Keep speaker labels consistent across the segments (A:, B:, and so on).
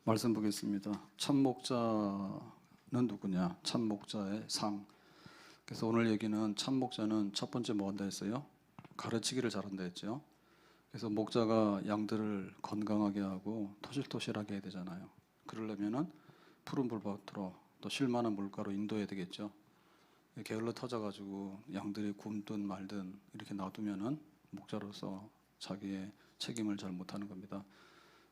A: 말씀 보겠습니다. 참목자는 누구냐? 참목자의 상. 그래서 오늘 얘기는 참목자는 첫 번째 뭐 한다 했어요? 가르치기를 잘한다 했죠. 그래서 목자가 양들을 건강하게 하고 토실토실하게 해야 되잖아요. 그러려면은 푸른 불밭으로 또 쉴만한 물가로 인도해야 되겠죠. 게을러 터져가지고 양들이 굶든 말든 이렇게 놔두면은 목자로서 자기의 책임을 잘 못하는 겁니다.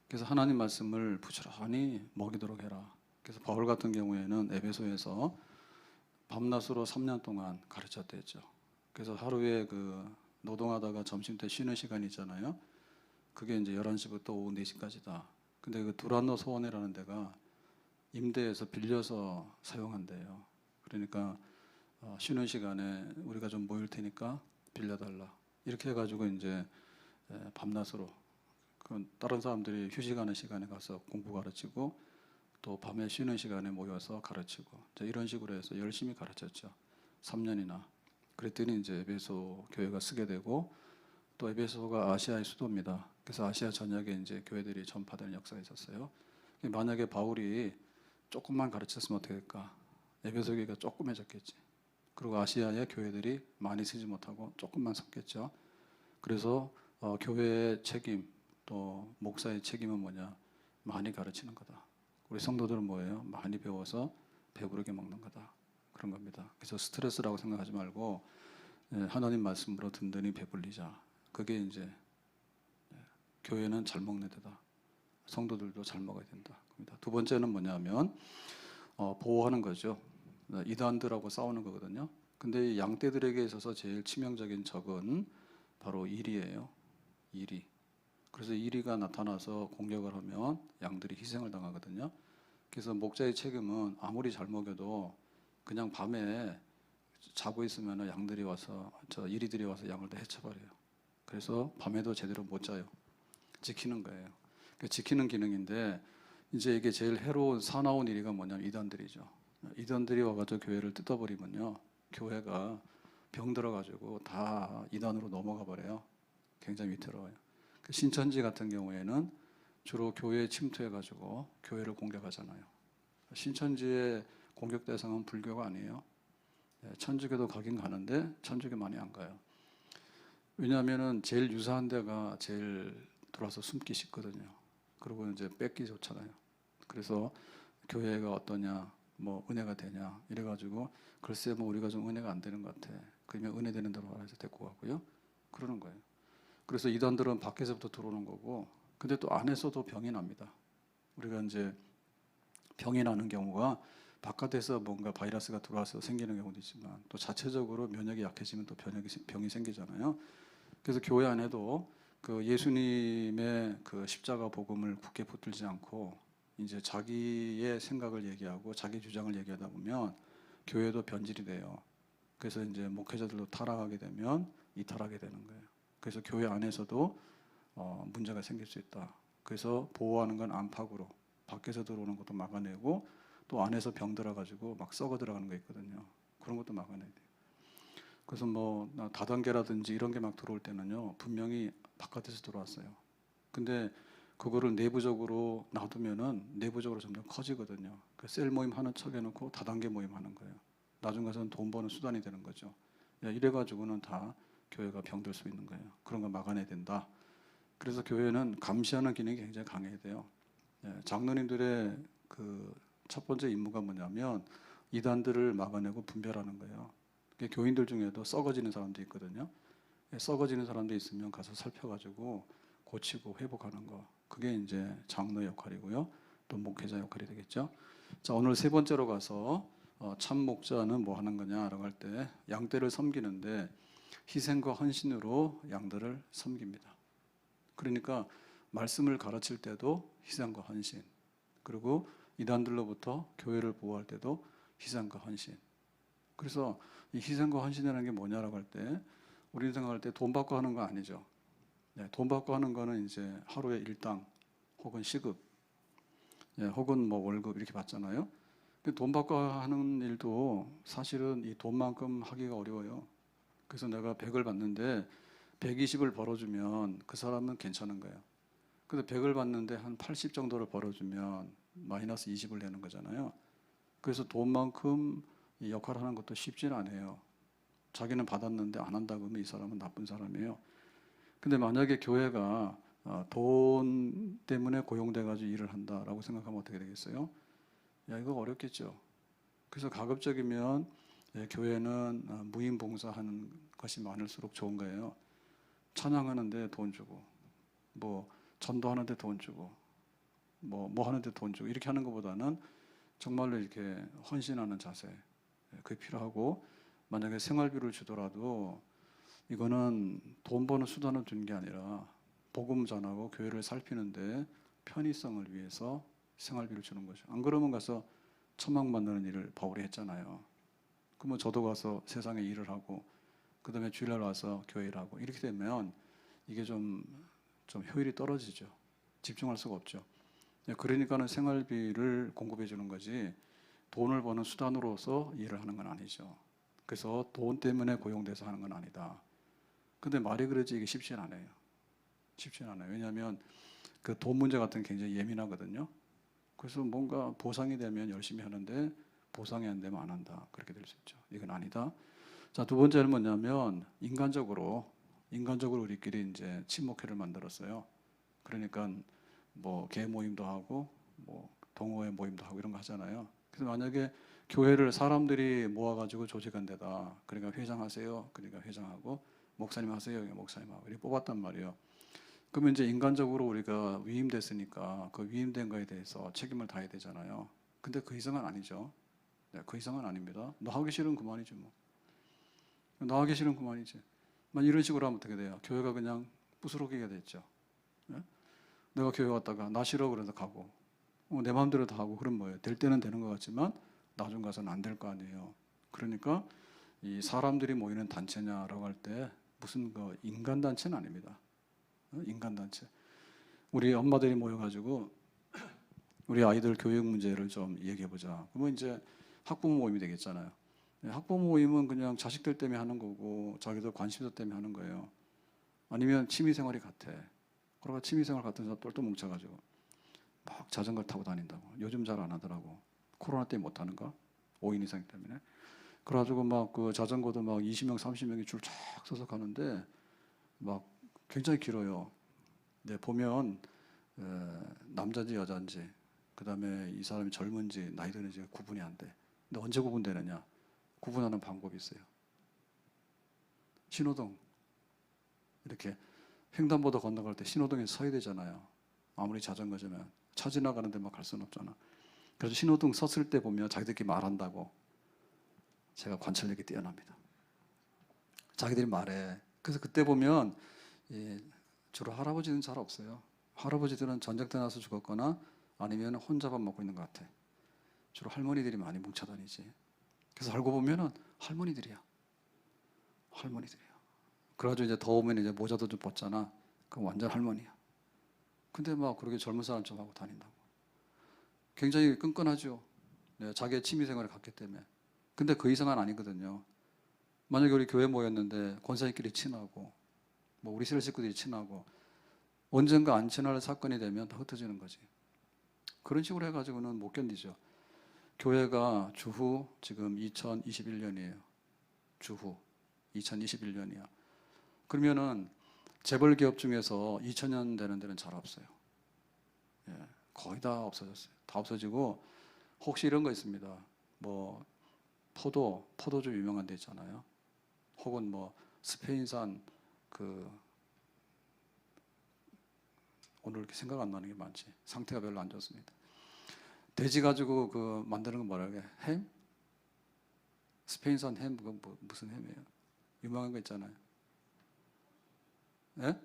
A: 그래서 하나님 말씀을 부지런히 먹이도록 해라. 그래서 바울 같은 경우에는 에베소에서 밤낮으로 3년 동안 가르쳤다 했죠. 그래서 하루에 노동하다가 점심때 쉬는 시간이 있잖아요. 그게 이제 11시부터 오후 4시까지다. 근데 그 두란노 소원이라는 데가 임대해서 빌려서 사용한대요. 그러니까 쉬는 시간에 우리가 좀 모일 테니까 빌려달라. 이렇게 해가지고 이제 밤낮으로 다른 사람들이 휴식하는 시간에 가서 공부 가르치고 또 밤에 쉬는 시간에 모여서 가르치고 이런 식으로 해서 열심히 가르쳤죠. 3년이나. 그랬더니 이제 에베소 교회가 쓰게 되고 또 에베소가 아시아의 수도입니다. 그래서 아시아 전역에 이제 교회들이 전파되는 역사가 있었어요. 만약에 바울이 조금만 가르쳤으면 어떻게 될까? 에베소 교회가 조그매졌겠지. 그리고 아시아의 교회들이 많이 쓰지 못하고 조금만 섰겠죠. 그래서 교회의 책임 또 목사의 책임은 뭐냐? 많이 가르치는 거다. 우리 성도들은 뭐예요? 많이 배워서 배부르게 먹는 거다. 그런 겁니다. 그래서 스트레스라고 생각하지 말고 하나님 말씀으로 든든히 배불리자. 그게 이제 교회는 잘 먹는 데다. 성도들도 잘 먹어야 된다. 두 번째는 뭐냐면 보호하는 거죠. 이단들하고 싸우는 거거든요. 근데 양떼들에게 있어서 제일 치명적인 적은 바로 이리예요. 이리. 그래서 이리가 나타나서 공격을 하면 양들이 희생을 당하거든요. 그래서 목자의 책임은 아무리 잘 먹여도 그냥 밤에 자고 있으면 양들이 와서 이리들이 와서 양을 다 해쳐버려요. 그래서 밤에도 제대로 못 자요. 지키는 거예요. 지키는 기능인데 이제 이게 제일 해로운 사나운 이리가 뭐냐면 이단들이죠. 이단들이 와가지고 교회를 뜯어버리면요, 교회가 병 들어가지고 다 이단으로 넘어가 버려요. 굉장히 위태로워요. 신천지 같은 경우에는 주로 교회에 침투해가지고 교회를 공격하잖아요. 신천지의 공격 대상은 불교가 아니에요. 천주교도 가긴 가는데 천주교 많이 안 가요. 왜냐하면은 제일 유사한 데가 제일 들어와서 숨기 쉽거든요. 그리고 이제 뺏기 좋잖아요. 그래서 교회가 어떠냐, 뭐 은혜가 되냐 이래가지고 글쎄 뭐 우리가 좀 은혜가 안 되는 것 같아. 그러면 은혜 되는 대로 알아서 데리고 가고요. 그러는 거예요. 그래서 이단들은 밖에서부터 들어오는 거고, 근데 또 안에서도 병이 납니다. 우리가 이제 병이 나는 경우가 바깥에서 뭔가 바이러스가 들어와서 생기는 경우도 있지만 또 자체적으로 면역이 약해지면 또 병이 생기잖아요. 그래서 교회 안에도 그 예수님의 그 십자가 복음을 굳게 붙들지 않고 이제 자기의 생각을 얘기하고 자기 주장을 얘기하다 보면 교회도 변질이 돼요. 그래서 이제 목회자들도 타락하게 되면 이탈하게 되는 거예요. 그래서 교회 안에서도 문제가 생길 수 있다. 그래서 보호하는 건 안팎으로 밖에서 들어오는 것도 막아내고 또 안에서 병 들어가지고 막 썩어 들어가는 거 있거든요. 그런 것도 막아내야 돼요. 그래서 뭐 다단계라든지 이런 게 막 들어올 때는요, 분명히 바깥에서 들어왔어요. 근데 그거를 내부적으로 놔두면은 내부적으로 점점 커지거든요. 셀 모임 하는 척 해놓고 다단계 모임 하는 거예요. 나중 가서는 돈 버는 수단이 되는 거죠. 이래가지고는 다 교회가 병들 수 있는 거예요. 그런 거 막아내야 된다. 그래서 교회는 감시하는 기능이 굉장히 강해야 돼요. 장로님들의 그 첫 번째 임무가 뭐냐면 이단들을 막아내고 분별하는 거예요. 교인들 중에도 썩어지는 사람도 있거든요. 썩어지는 사람도 있으면 가서 살펴가지고 고치고 회복하는 거. 그게 이제 장로의 역할이고요. 또 목회자 역할이 되겠죠. 자, 오늘 세 번째로 가서 참 목자는 뭐 하는 거냐라고 할 때 양떼를 섬기는데 희생과 헌신으로 양들을 섬깁니다. 그러니까 말씀을 가르칠 때도 희생과 헌신, 그리고 이단들로부터 교회를 보호할 때도 희생과 헌신. 그래서 이 희생과 헌신이라는 게 뭐냐라고 할 때 우리는 생각할 때 돈 받고 하는 거 아니죠. 돈 받고 하는 거는 이제 하루에 일당 혹은 시급, 혹은 뭐 월급 이렇게 받잖아요. 돈 받고 하는 일도 사실은 이 돈만큼 하기가 어려워요. 그래서 내가 100을 받는데 120을 벌어주면 그 사람은 괜찮은 거예요. 근데 100을 받는데 한 80 정도를 벌어주면 마이너스 20을 내는 거잖아요. 그래서 돈만큼 이 역할을 하는 것도 쉽지는 않아요. 자기는 받았는데 안 한다 그러면 이 사람은 나쁜 사람이에요. 근데 만약에 교회가 돈 때문에 고용돼 가지고 일을 한다라고 생각하면 어떻게 되겠어요? 야, 이거 어렵겠죠. 그래서 가급적이면 교회는 무임 봉사하는 것이 많을수록 좋은 거예요. 찬양하는데 돈 주고, 뭐 전도하는데 돈 주고, 뭐 하는데 돈 주고 이렇게 하는 것보다는 정말로 이렇게 헌신하는 자세, 그게 필요하고, 만약에 생활비를 주더라도 이거는 돈 버는 수단을 준 게 아니라 복음 전하고 교회를 살피는데 편의성을 위해서 생활비를 주는 거죠. 안 그러면 가서 천막 만드는 일을 바울이 했잖아요. 그러면 저도 가서 세상에 일을 하고 그 다음에 주일날 와서 교회를 하고 이렇게 되면 이게 좀 효율이 떨어지죠. 집중할 수가 없죠. 그러니까는 생활비를 공급해 주는 거지 돈을 버는 수단으로서 일을 하는 건 아니죠. 그래서 돈 때문에 고용돼서 하는 건 아니다. 근데 말이 그러지 이게 쉽진 않아요. 쉽진 않아요. 왜냐하면 그 돈 문제 같은 게 굉장히 예민하거든요. 그래서 뭔가 보상이 되면 열심히 하는데 보상이 안 되면 안 한다. 그렇게 될 수 있죠. 이건 아니다. 자, 두 번째는 뭐냐면 인간적으로 우리끼리 이제 친목회를 만들었어요. 그러니까 뭐 개 모임도 하고 뭐 동호회 모임도 하고 이런 거 하잖아요. 그래서 만약에 교회를 사람들이 모아가지고 조직한 데다, 그러니까 회장하세요. 그러니까 회장하고 목사님 하세요. 목사님하고 이렇게 뽑았단 말이에요. 그러면 이제 인간적으로 우리가 위임됐으니까 그 위임된 거에 대해서 책임을 다해야 되잖아요. 근데 그 이상은 아니죠. 네, 그 이상은 아닙니다. 너 하기 싫으면 그만이지 뭐. 너 하기 싫으면 그만이지. 만 이런 식으로 하면 어떻게 돼요? 교회가 그냥 부스러기가 됐죠. 네? 내가 교회 왔다가 나 싫어 그래서 가고 내 마음대로 다 하고 그럼 뭐예요? 될 때는 되는 것 같지만 나중 가서는 안 될 거 아니에요. 그러니까 이 사람들이 모이는 단체냐라고 할 때 무슨 그 인간 단체는 아닙니다. 인간 단체. 우리 엄마들이 모여가지고 우리 아이들 교육 문제를 좀 얘기해 보자. 그러면 이제 학부모 모임이 되겠잖아요. 학부모 모임은 그냥 자식들 때문에 하는 거고 자기들 관심사 때문에 하는 거예요. 아니면 취미생활이 같아. 그러고 취미생활 같은 사람 똘똘 뭉쳐가지고 막 자전거를 타고 다닌다고. 요즘 잘 안 하더라고. 코로나 때문에 못 하는가? 5인 이상 때문에. 그래가지고 막 그 자전거도 막 20명, 30명이 줄 쫙 서서 가는데 막 굉장히 길어요. 네, 보면 남자인지 여자인지 그다음에 이 사람이 젊은지 나이 드는지 구분이 안 돼. 근데 언제 구분되느냐? 구분하는 방법이 있어요. 신호등 이렇게 횡단보도 건너갈 때 신호등에 서야 되잖아요. 아무리 자전거지만 차 지나가는데 막 갈 수는 없잖아. 그래서 신호등 섰을 때 보면 자기들끼리 말한다고. 제가 관찰력이 뛰어납니다. 자기들이 말해. 그래서 그때 보면 주로 할아버지는 잘 없어요. 할아버지들은 전쟁 때 나서 죽었거나 아니면 혼자 밥 먹고 있는 것 같아. 주로 할머니들이 많이 뭉쳐 다니지. 그래서 알고 보면은 할머니들이야. 할머니들이야. 그래가지고 이제 더우면 이제 모자도 좀 벗잖아. 그럼 완전 할머니야. 근데 막 그렇게 젊은 사람 좀 하고 다닌다고. 굉장히 끈끈하죠. 네, 자기의 취미생활을 갖기 때문에. 근데 그 이상은 아니거든요. 만약에 우리 교회 모였는데 권사님끼리 친하고 뭐 우리 식구들이 친하고 언젠가 안 친할 사건이 되면 다 흩어지는 거지. 그런 식으로 해가지고는 못 견디죠. 교회가 주후 지금 2021년이에요. 주후 2021년이야. 그러면은 재벌 기업 중에서 2000년 되는 데는 잘 없어요. 예, 거의 다 없어졌어요. 다 없어지고 혹시 이런 거 있습니다. 뭐 포도주 유명한 데 있잖아요. 혹은 뭐 스페인산 그 오늘 이렇게 생각 안 나는 게 많지. 상태가 별로 안 좋습니다. 돼지 가지고 그 만드는 거 뭐라 그래? 햄? 스페인산 햄, 그거 뭐, 무슨 햄이에요? 유명한 거 있잖아요. 예?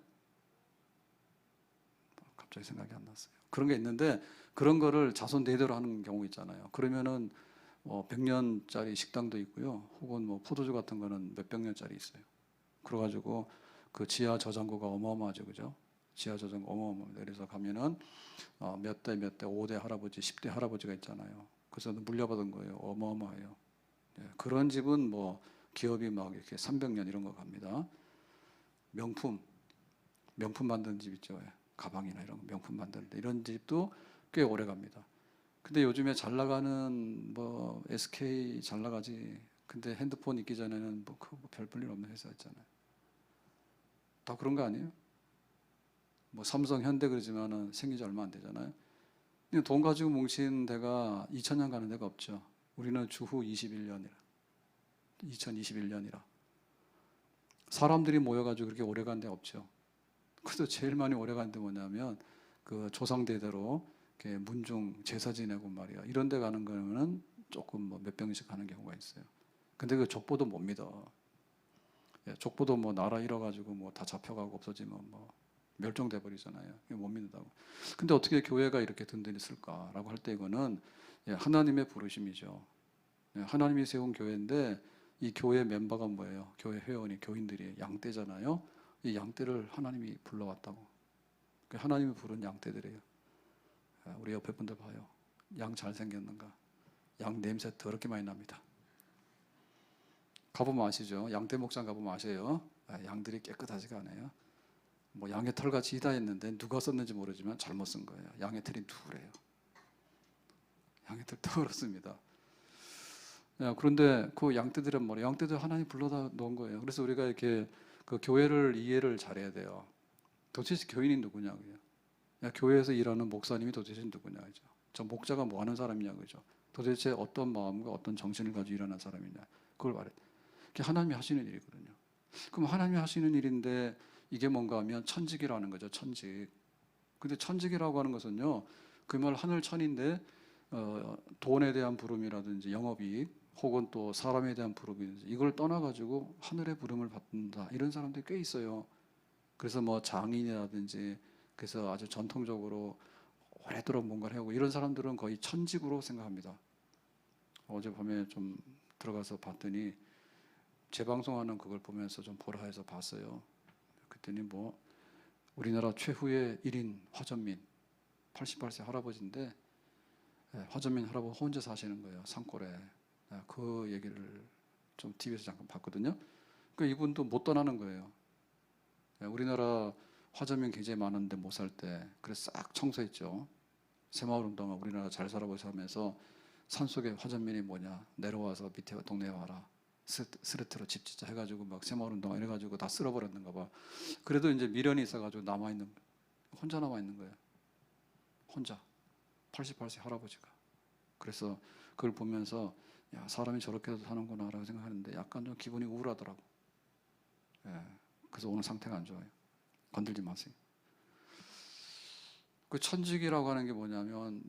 A: 갑자기 생각이 안 났어요. 그런 게 있는데 그런 거를 자손 대대로 하는 경우 있잖아요. 그러면은 100년짜리 식당도 있고요. 혹은 뭐 포도주 같은 거는 몇백 년짜리 있어요. 그래가지고 그 지하 저장고가 어마어마하죠, 그죠? 지하 저장고 어마어마합니다. 그래서 가면은 몇 대, 5대 할아버지, 10대 할아버지가 있잖아요. 그래서 물려받은 거예요. 어마어마해요. 예, 그런 집은 뭐 기업이 막 이렇게 300년 이런 거 갑니다. 명품 만드는 집 있죠. 예. 가방이나 이런 명품 만드는데 이런 집도 꽤 오래 갑니다. 근데 요즘에 잘 나가는 뭐 SK 잘 나가지. 근데 핸드폰 있기 전에는 별 볼일 없는 회사 있잖아요. 다 그런 거 아니에요? 뭐 삼성, 현대 그러지만은 생긴 지 얼마 안 되잖아요. 근데 돈 가지고 뭉친 데가 2000년 가는 데가 없죠. 우리는 주후 21년이라. 2021년이라. 사람들이 모여가지고 그렇게 오래 간 데 없죠. 그래도 제일 많이 오래 간 데 뭐냐면 그 조상대대로 이렇게 문중 제사 지내고 말이야. 이런 데 가는 거는 조금 뭐 몇 병씩 가는 경우가 있어요. 근데 그 족보도 못 믿어. 예, 족보도 뭐 나라 잃어가지고 뭐 다 잡혀가고 없어지면 뭐 멸종돼 버리잖아요. 못 믿는다고. 근데 어떻게 교회가 이렇게 든든히 쓸까라고 할 때 이거는 예, 하나님의 부르심이죠. 예, 하나님이 세운 교회인데 이 교회 멤버가 뭐예요? 교회 회원이 교인들이 양떼잖아요. 이 양떼를 하나님이 불러왔다고. 하나님이 부른 양떼들이에요. 예, 우리 옆에 분들 봐요. 양 잘생겼는가? 양 냄새 더럽게 많이 납니다. 가보면 아시죠? 양떼 목장 가보면 아세요? 아, 양들이 깨끗하지가 않아요. 뭐 양의 털같이 희다했는데 누가 썼는지 모르지만 잘못 쓴 거예요. 양의 털이 누래요. 양의 털 더럽습니다. 그런데 그 양떼들은 뭐래요? 양떼들 하나님 불러다 놓은 거예요. 그래서 우리가 이렇게 그 교회를 이해를 잘해야 돼요. 도대체 교인이 누구냐고요. 교회에서 일하는 목사님이 도대체 누구냐 그죠? 저 목자가 뭐 하는 사람이냐 그죠? 도대체 어떤 마음과 어떤 정신을 가지고 일하는 사람이냐 그걸 말해. 그게 하나님이 하시는 일이거든요. 그럼 하나님이 하시는 일인데 이게 뭔가 하면 천직이라는 거죠. 천직. 근데 천직이라고 하는 것은요. 그 말 하늘천인데 돈에 대한 부름이라든지 영업이익 혹은 또 사람에 대한 부름이든지 이걸 떠나가지고 하늘의 부름을 받는다. 이런 사람들이 꽤 있어요. 그래서 뭐 장인이라든지 그래서 아주 전통적으로 오래도록 뭔가를 해오고 이런 사람들은 거의 천직으로 생각합니다. 어젯밤에 좀 들어가서 봤더니 재방송하는 그걸 보면서 좀 보라 해서 봤어요. 그랬더니 뭐 우리나라 최후의 1인 화전민 88세 할아버지인데 화전민 할아버지 혼자 사시는 거예요. 산골에. 그 얘기를 좀 TV에서 잠깐 봤거든요. 그 이분도 못 떠나는 거예요. 우리나라 화전민 굉장히 많은데 못 살 때 그래서 싹 청소했죠. 새마을 운동화 우리나라 잘 살아보자 하면서 산속에 화전민이 뭐냐 내려와서 밑에 동네에 와라. 스레트로 집 짓자 해가지고 막 새마을 운동화 이래가지고 다 쓸어버렸는가 봐. 그래도 이제 미련이 있어가지고 남아있는 혼자 남아있는 거예요. 혼자 88세 할아버지가. 그래서 그걸 보면서 야 사람이 저렇게도 사는구나 라고 생각하는데 약간 좀 기분이 우울하더라고. 예, 그래서 오늘 상태가 안 좋아요. 건들지 마세요. 그 천직이라고 하는 게 뭐냐면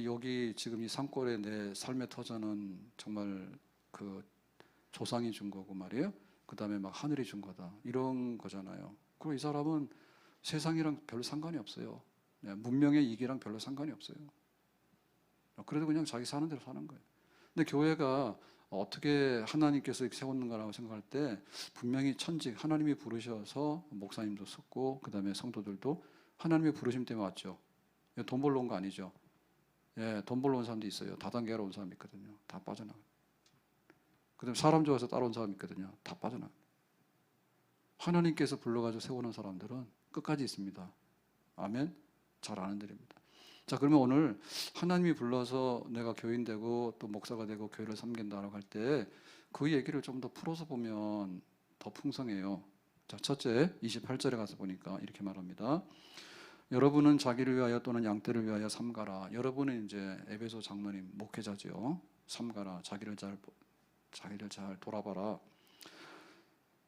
A: 여기 지금 이 산골에 내 삶의 터전은 정말 그 조상이 준 거고 말이에요. 그 다음에 막 하늘이 준 거다 이런 거잖아요. 그리고 이 사람은 세상이랑 별로 상관이 없어요. 문명의 이기랑 별로 상관이 없어요. 그래도 그냥 자기 사는 대로 사는 거예요. 근데 교회가 어떻게 하나님께서 세웠는가라고 생각할 때 분명히 천직 하나님이 부르셔서 목사님도 썼고 그 다음에 성도들도 하나님의 부르심 때문에 왔죠. 돈 벌러 온 거 아니죠. 예, 돈 벌러 온 사람도 있어요. 다단계로 온 사람이 있거든요. 다 빠져나가. 그 다음에 사람 좋아서 따라온 사람이 있거든요. 다 빠져나가. 하나님께서 불러가지고 세우는 사람들은 끝까지 있습니다. 아멘. 잘 아는 일입니다. 자, 그러면 오늘 하나님이 불러서 내가 교인 되고 또 목사가 되고 교회를 섬긴다라고 할 때 그 얘기를 좀 더 풀어서 보면 더 풍성해요. 자, 첫째 28절에 가서 보니까 이렇게 말합니다. 여러분은 자기를 위하여 또는 양떼를 위하여 삼가라. 여러분은 이제 에베소 장로님 목회자지요. 삼가라. 자기를 잘 돌아봐라.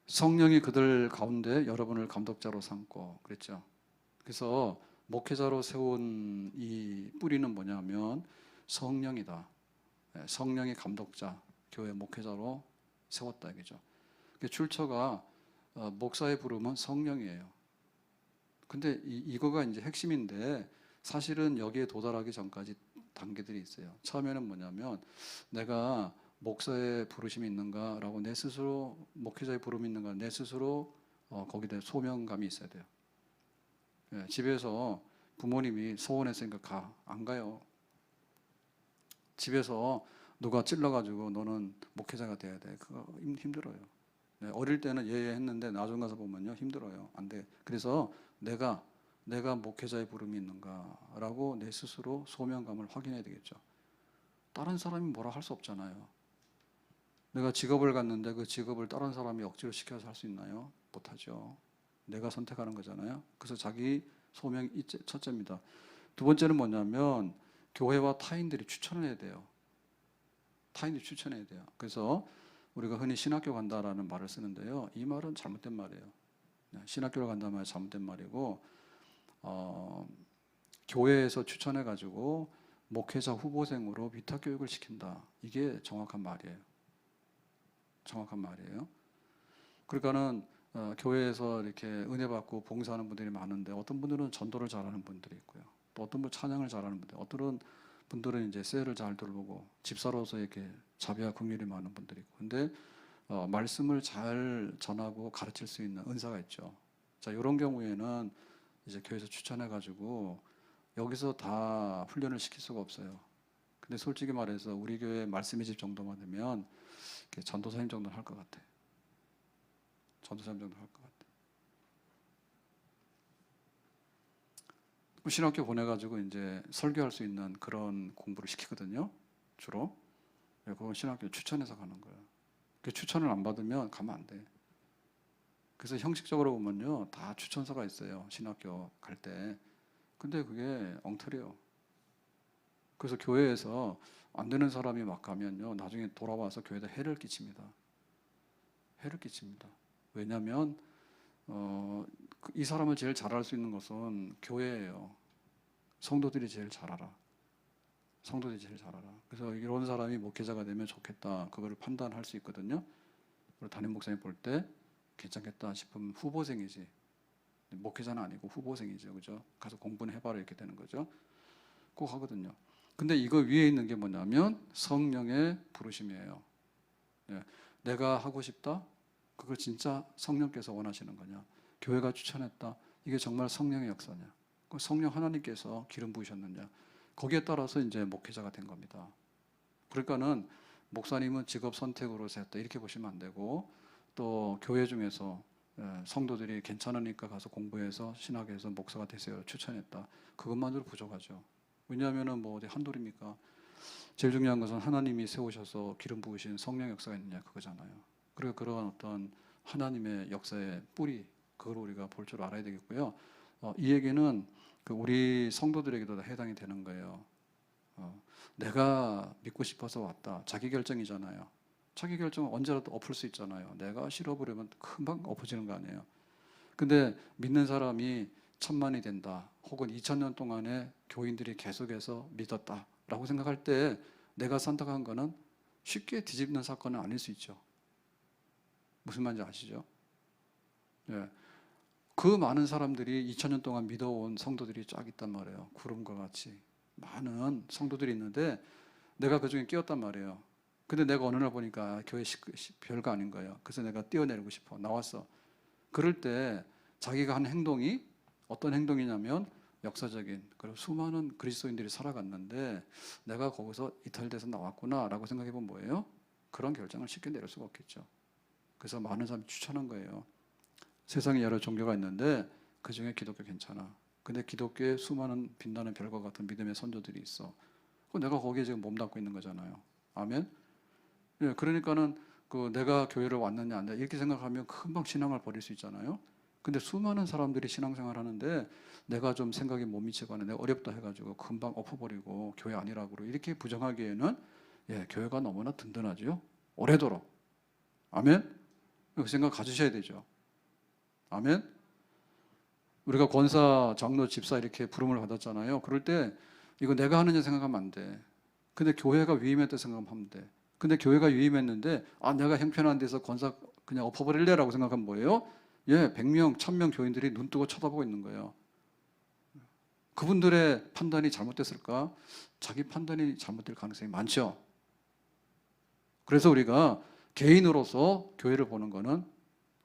A: 성령이 그들 가운데 여러분을 감독자로 삼고 그랬죠. 그래서 목회자로 세운 이 뿌리는 뭐냐면 성령이다. 성령의 감독자, 교회 목회자로 세웠다 이거죠. 출처가 목사의 부름은 성령이에요. 근데 이거가 이제 핵심인데 사실은 여기에 도달하기 전까지 단계들이 있어요. 처음에는 뭐냐면 내가 목사의 부르심이 있는가라고 내 스스로 목회자의 부름이 있는가 내 스스로 거기에 소명감이 있어야 돼요. 예, 집에서 부모님이 소원했으니까 안 가요. 집에서 누가 찔러가지고 너는 목회자가 돼야 돼. 그거 힘들어요. 네, 어릴 때는 예예 했는데 나중 가서 보면요 힘들어요. 안 돼. 그래서 내가 내가 목회자의 부름이 있는가라고 내 스스로 소명감을 확인해야 되겠죠. 다른 사람이 뭐라 할 수 없잖아요. 내가 직업을 갖는데 그 직업을 다른 사람이 억지로 시켜서 할 수 있나요? 못하죠. 내가 선택하는 거잖아요. 그래서 자기 소명이 첫째입니다. 두 번째는 뭐냐면 교회와 타인들이 추천을 해야 돼요. 타인들이 추천해야 돼요. 그래서 우리가 흔히 신학교 간다라는 말을 쓰는데요. 이 말은 잘못된 말이에요. 신학교를 간다는 말이 잘못된 말이고 교회에서 추천해가지고 목회자 후보생으로 위탁 교육을 시킨다. 이게 정확한 말이에요. 정확한 말이에요. 그러니까는 교회에서 이렇게 은혜 받고 봉사하는 분들이 많은데 어떤 분들은 전도를 잘하는 분들이 있고요. 또 어떤 분 찬양을 잘하는 분들, 어떤 분들은 이제 셀을 잘 돌보고 집사로서 이렇게 자비와 긍휼이 많은 분들이 있고. 근데 말씀을 잘 전하고 가르칠 수 있는 은사가 있죠. 자, 이런 경우에는 이제 교회에서 추천해가지고 여기서 다 훈련을 시킬 수가 없어요. 근데 솔직히 말해서 우리 교회 말씀의 집 정도만 되면 전도사님 정도는 할 것 같아. 전도사님 정도 할 것 같아. 신학교 보내가지고 이제 설교할 수 있는 그런 공부를 시키거든요. 주로. 그건 신학교 추천해서 가는 거예요. 그 추천을 안 받으면 가면 안 돼. 그래서 형식적으로 보면요, 다 추천서가 있어요. 신학교 갈 때. 근데 그게 엉터리예요. 그래서 교회에서 안 되는 사람이 막 가면요, 나중에 돌아와서 교회에다 해를 끼칩니다. 해를 끼칩니다. 왜냐하면 이 사람을 제일 잘할 수 있는 것은 교회예요. 성도들이 제일 잘 알아. 성도들이 제일 잘 알아. 그래서 이런 사람이 목회자가 되면 좋겠다. 그거를 판단할 수 있거든요. 그리고 담임 목사님 볼 때 괜찮겠다 싶으면 후보생이지. 목회자는 아니고 후보생이죠. 그죠? 가서 공부는 해봐라 이렇게 되는 거죠. 꼭 하거든요. 근데 이거 위에 있는 게 뭐냐면 성령의 부르심이에요. 예. 내가 하고 싶다? 그걸 진짜 성령께서 원하시는 거냐? 교회가 추천했다? 이게 정말 성령의 역사냐? 성령 하나님께서 기름 부으셨느냐? 거기에 따라서 이제 목회자가 된 겁니다. 그러니까는 목사님은 직업 선택으로 했다 이렇게 보시면 안 되고, 또 교회 중에서 성도들이 괜찮으니까 가서 공부해서 신학에서 목사가 되세요 추천했다. 그것만으로 부족하죠. 왜냐하면은 뭐 어디 한돌입니까? 제일 중요한 것은 하나님이 세우셔서 기름 부으신 성령 역사가 있느냐 그거잖아요. 그리고 그런 어떤 하나님의 역사의 뿌리, 그걸 우리가 볼 줄 알아야 되겠고요. 이 얘기는 우리 성도들에게도 다 해당이 되는 거예요. 내가 믿고 싶어서 왔다. 자기 결정이잖아요. 자기 결정은 언제라도 엎을 수 있잖아요. 내가 싫어버리면 금방 엎어지는 거 아니에요. 근데 믿는 사람이 1000만이 된다. 혹은 2000년 동안에 교인들이 계속해서 믿었다라고 생각할 때 내가 선택한 거는 쉽게 뒤집는 사건은 아닐 수 있죠. 무슨 말인지 아시죠? 예. 그 많은 사람들이 2000년 동안 믿어온 성도들이 쫙 있단 말이에요. 구름과 같이 많은 성도들이 있는데 내가 그 중에 끼었단 말이에요. 근데 내가 어느 날 보니까 교회 별거 아닌 거예요. 그래서 내가 뛰어내리고 싶어. 나왔어. 그럴 때 자기가 한 행동이 어떤 행동이냐면 역사적인, 그리고 수많은 그리스도인들이 살아갔는데 내가 거기서 이탈돼서 나왔구나 라고 생각해보면 뭐예요? 그런 결정을 쉽게 내릴 수가 없겠죠. 그래서 많은 사람이 추천한 거예요. 세상에 여러 종교가 있는데 그 중에 기독교 괜찮아. 근데 기독교에 수많은 빛나는 별과 같은 믿음의 선조들이 있어. 내가 거기에 지금 몸담고 있는 거잖아요. 아멘? 예, 그러니까는 내가 교회를 왔느냐 안 돼. 이렇게 생각하면 금방 신앙을 버릴 수 있잖아요. 근데 수많은 사람들이 신앙생활 하는데 내가 좀 생각이 못 미치거나 내가 어렵다 해가지고 금방 엎어버리고 교회 아니라고 이렇게 부정하기에는 교회가 너무나 든든하죠. 오래도록. 아멘? 그 생각 가지셔야 되죠. 아멘? 우리가 권사, 장로, 집사 이렇게 부름을 받았잖아요. 그럴 때 이거 내가 하느냐 생각하면 안 돼. 근데 교회가 위임했다 생각하면 돼. 근데 교회가 위임했는데 내가 형편한 데서 권사 그냥 엎어버릴래라고 생각하면 뭐예요? 100명, 1000명 교인들이 눈 뜨고 쳐다보고 있는 거예요. 그분들의 판단이 잘못됐을까? 자기 판단이 잘못될 가능성이 많죠. 그래서 우리가 개인으로서 교회를 보는 거는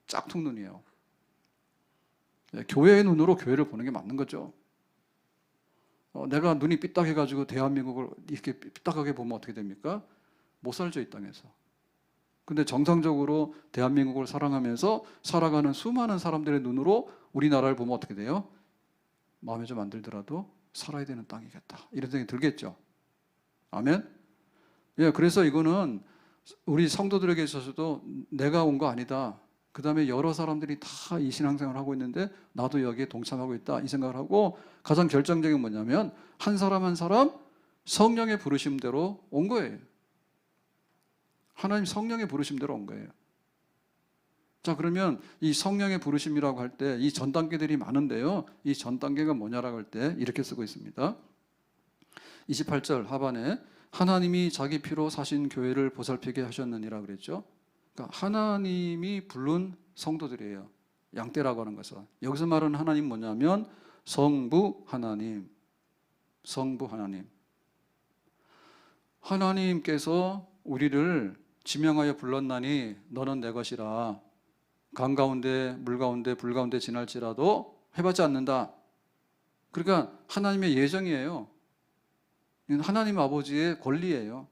A: 짝퉁눈이에요. 교회의 눈으로 교회를 보는 게 맞는 거죠. 내가 눈이 삐딱해가지고 대한민국을 이렇게 삐딱하게 보면 어떻게 됩니까? 못 살죠, 이 땅에서. 근데 정상적으로 대한민국을 사랑하면서 살아가는 수많은 사람들의 눈으로 우리나라를 보면 어떻게 돼요? 마음에 좀 안 들더라도 살아야 되는 땅이겠다, 이런 생각이 들겠죠. 아멘. 예, 그래서 이거는 우리 성도들에게 있어서도 내가 온 거 아니다, 그 다음에 여러 사람들이 다 이 신앙생활을 하고 있는데 나도 여기에 동참하고 있다, 이 생각을 하고, 가장 결정적인 게 뭐냐면 한 사람 한 사람 성령의 부르심대로 온 거예요. 하나님 성령의 부르심대로 온 거예요. 자, 그러면 이 성령의 부르심이라고 할 때 이 전 단계들이 많은데요, 이 전 단계가 뭐냐라고 할 때 이렇게 쓰고 있습니다. 28절 하반에 하나님이 자기 피로 사신 교회를 보살피게 하셨느니라 그랬죠. 그러니까 하나님이 부른 성도들이에요. 양떼라고 하는 것은, 여기서 말하는 하나님 뭐냐면 성부 하나님, 성부 하나님. 하나님께서 우리를 지명하여 불렀나니 너는 내 것이라, 강 가운데 물 가운데 불 가운데 지날지라도 해받지 않는다. 그러니까 하나님의 예정이에요. 하나님 아버지의 권리예요.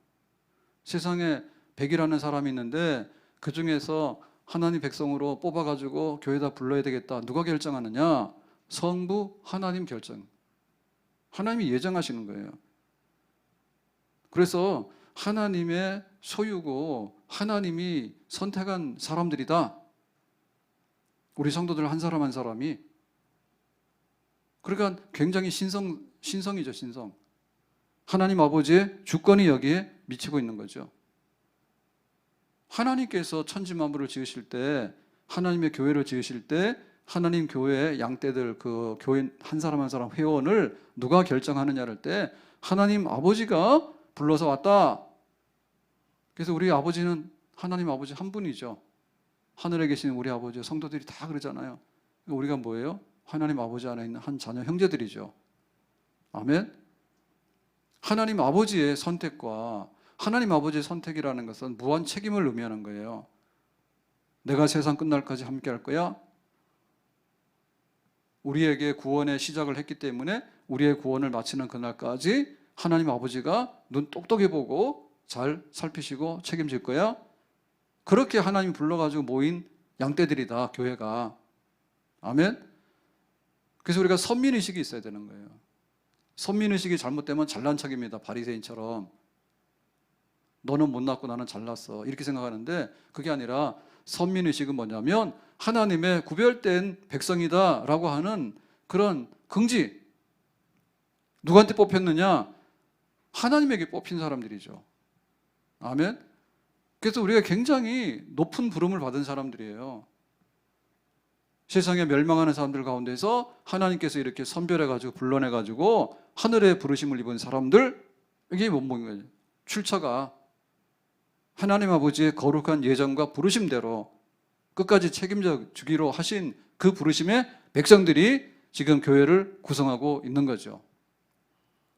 A: 세상에 100이라는 사람이 있는데 그 중에서 하나님 백성으로 뽑아가지고 교회에다 불러야 되겠다, 누가 결정하느냐? 성부 하나님 결정. 하나님이 예정하시는 거예요. 그래서 하나님의 소유고 하나님이 선택한 사람들이다, 우리 성도들 한 사람 한 사람이. 그러니까 굉장히 신성이죠, 신성. 하나님 아버지의 주권이 여기에 미치고 있는 거죠. 하나님께서 천지 만물을 지으실 때, 하나님의 교회를 지으실 때 하나님 교회의 양떼들, 그 교인 한 사람 한 사람 회원을 누가 결정하느냐를 할 때 하나님 아버지가 불러서 왔다. 그래서 우리 아버지는 하나님 아버지 한 분이죠. 하늘에 계신 우리 아버지, 성도들이 다 그러잖아요. 우리가 뭐예요? 하나님 아버지 안에 있는 한 자녀 형제들이죠. 아멘. 하나님 아버지의 선택과 하나님 아버지의 선택이라는 것은 무한 책임을 의미하는 거예요. 내가 세상 끝날까지 함께 할 거야. 우리에게 구원의 시작을 했기 때문에 우리의 구원을 마치는 그날까지 하나님 아버지가 눈 똑똑히 보고 잘 살피시고 책임질 거야. 그렇게 하나님이 불러가지고 모인 양떼들이다, 교회가. 아멘. 그래서 우리가 선민의식이 있어야 되는 거예요. 선민의식이 잘못되면 잘난 척입니다, 바리새인처럼. 너는 못났고 나는 잘났어, 이렇게 생각하는데 그게 아니라 선민의식은 뭐냐면 하나님의 구별된 백성이다 라고 하는 그런 긍지. 누구한테 뽑혔느냐? 하나님에게 뽑힌 사람들이죠. 아멘. 그래서 우리가 굉장히 높은 부름을 받은 사람들이에요. 세상에 멸망하는 사람들 가운데서 하나님께서 이렇게 선별해가지고 불러내가지고 하늘의 부르심을 입은 사람들, 이게 뭔 거예요? 출처가 하나님 아버지의 거룩한 예정과 부르심대로 끝까지 책임져 주기로 하신 그 부르심의 백성들이 지금 교회를 구성하고 있는 거죠.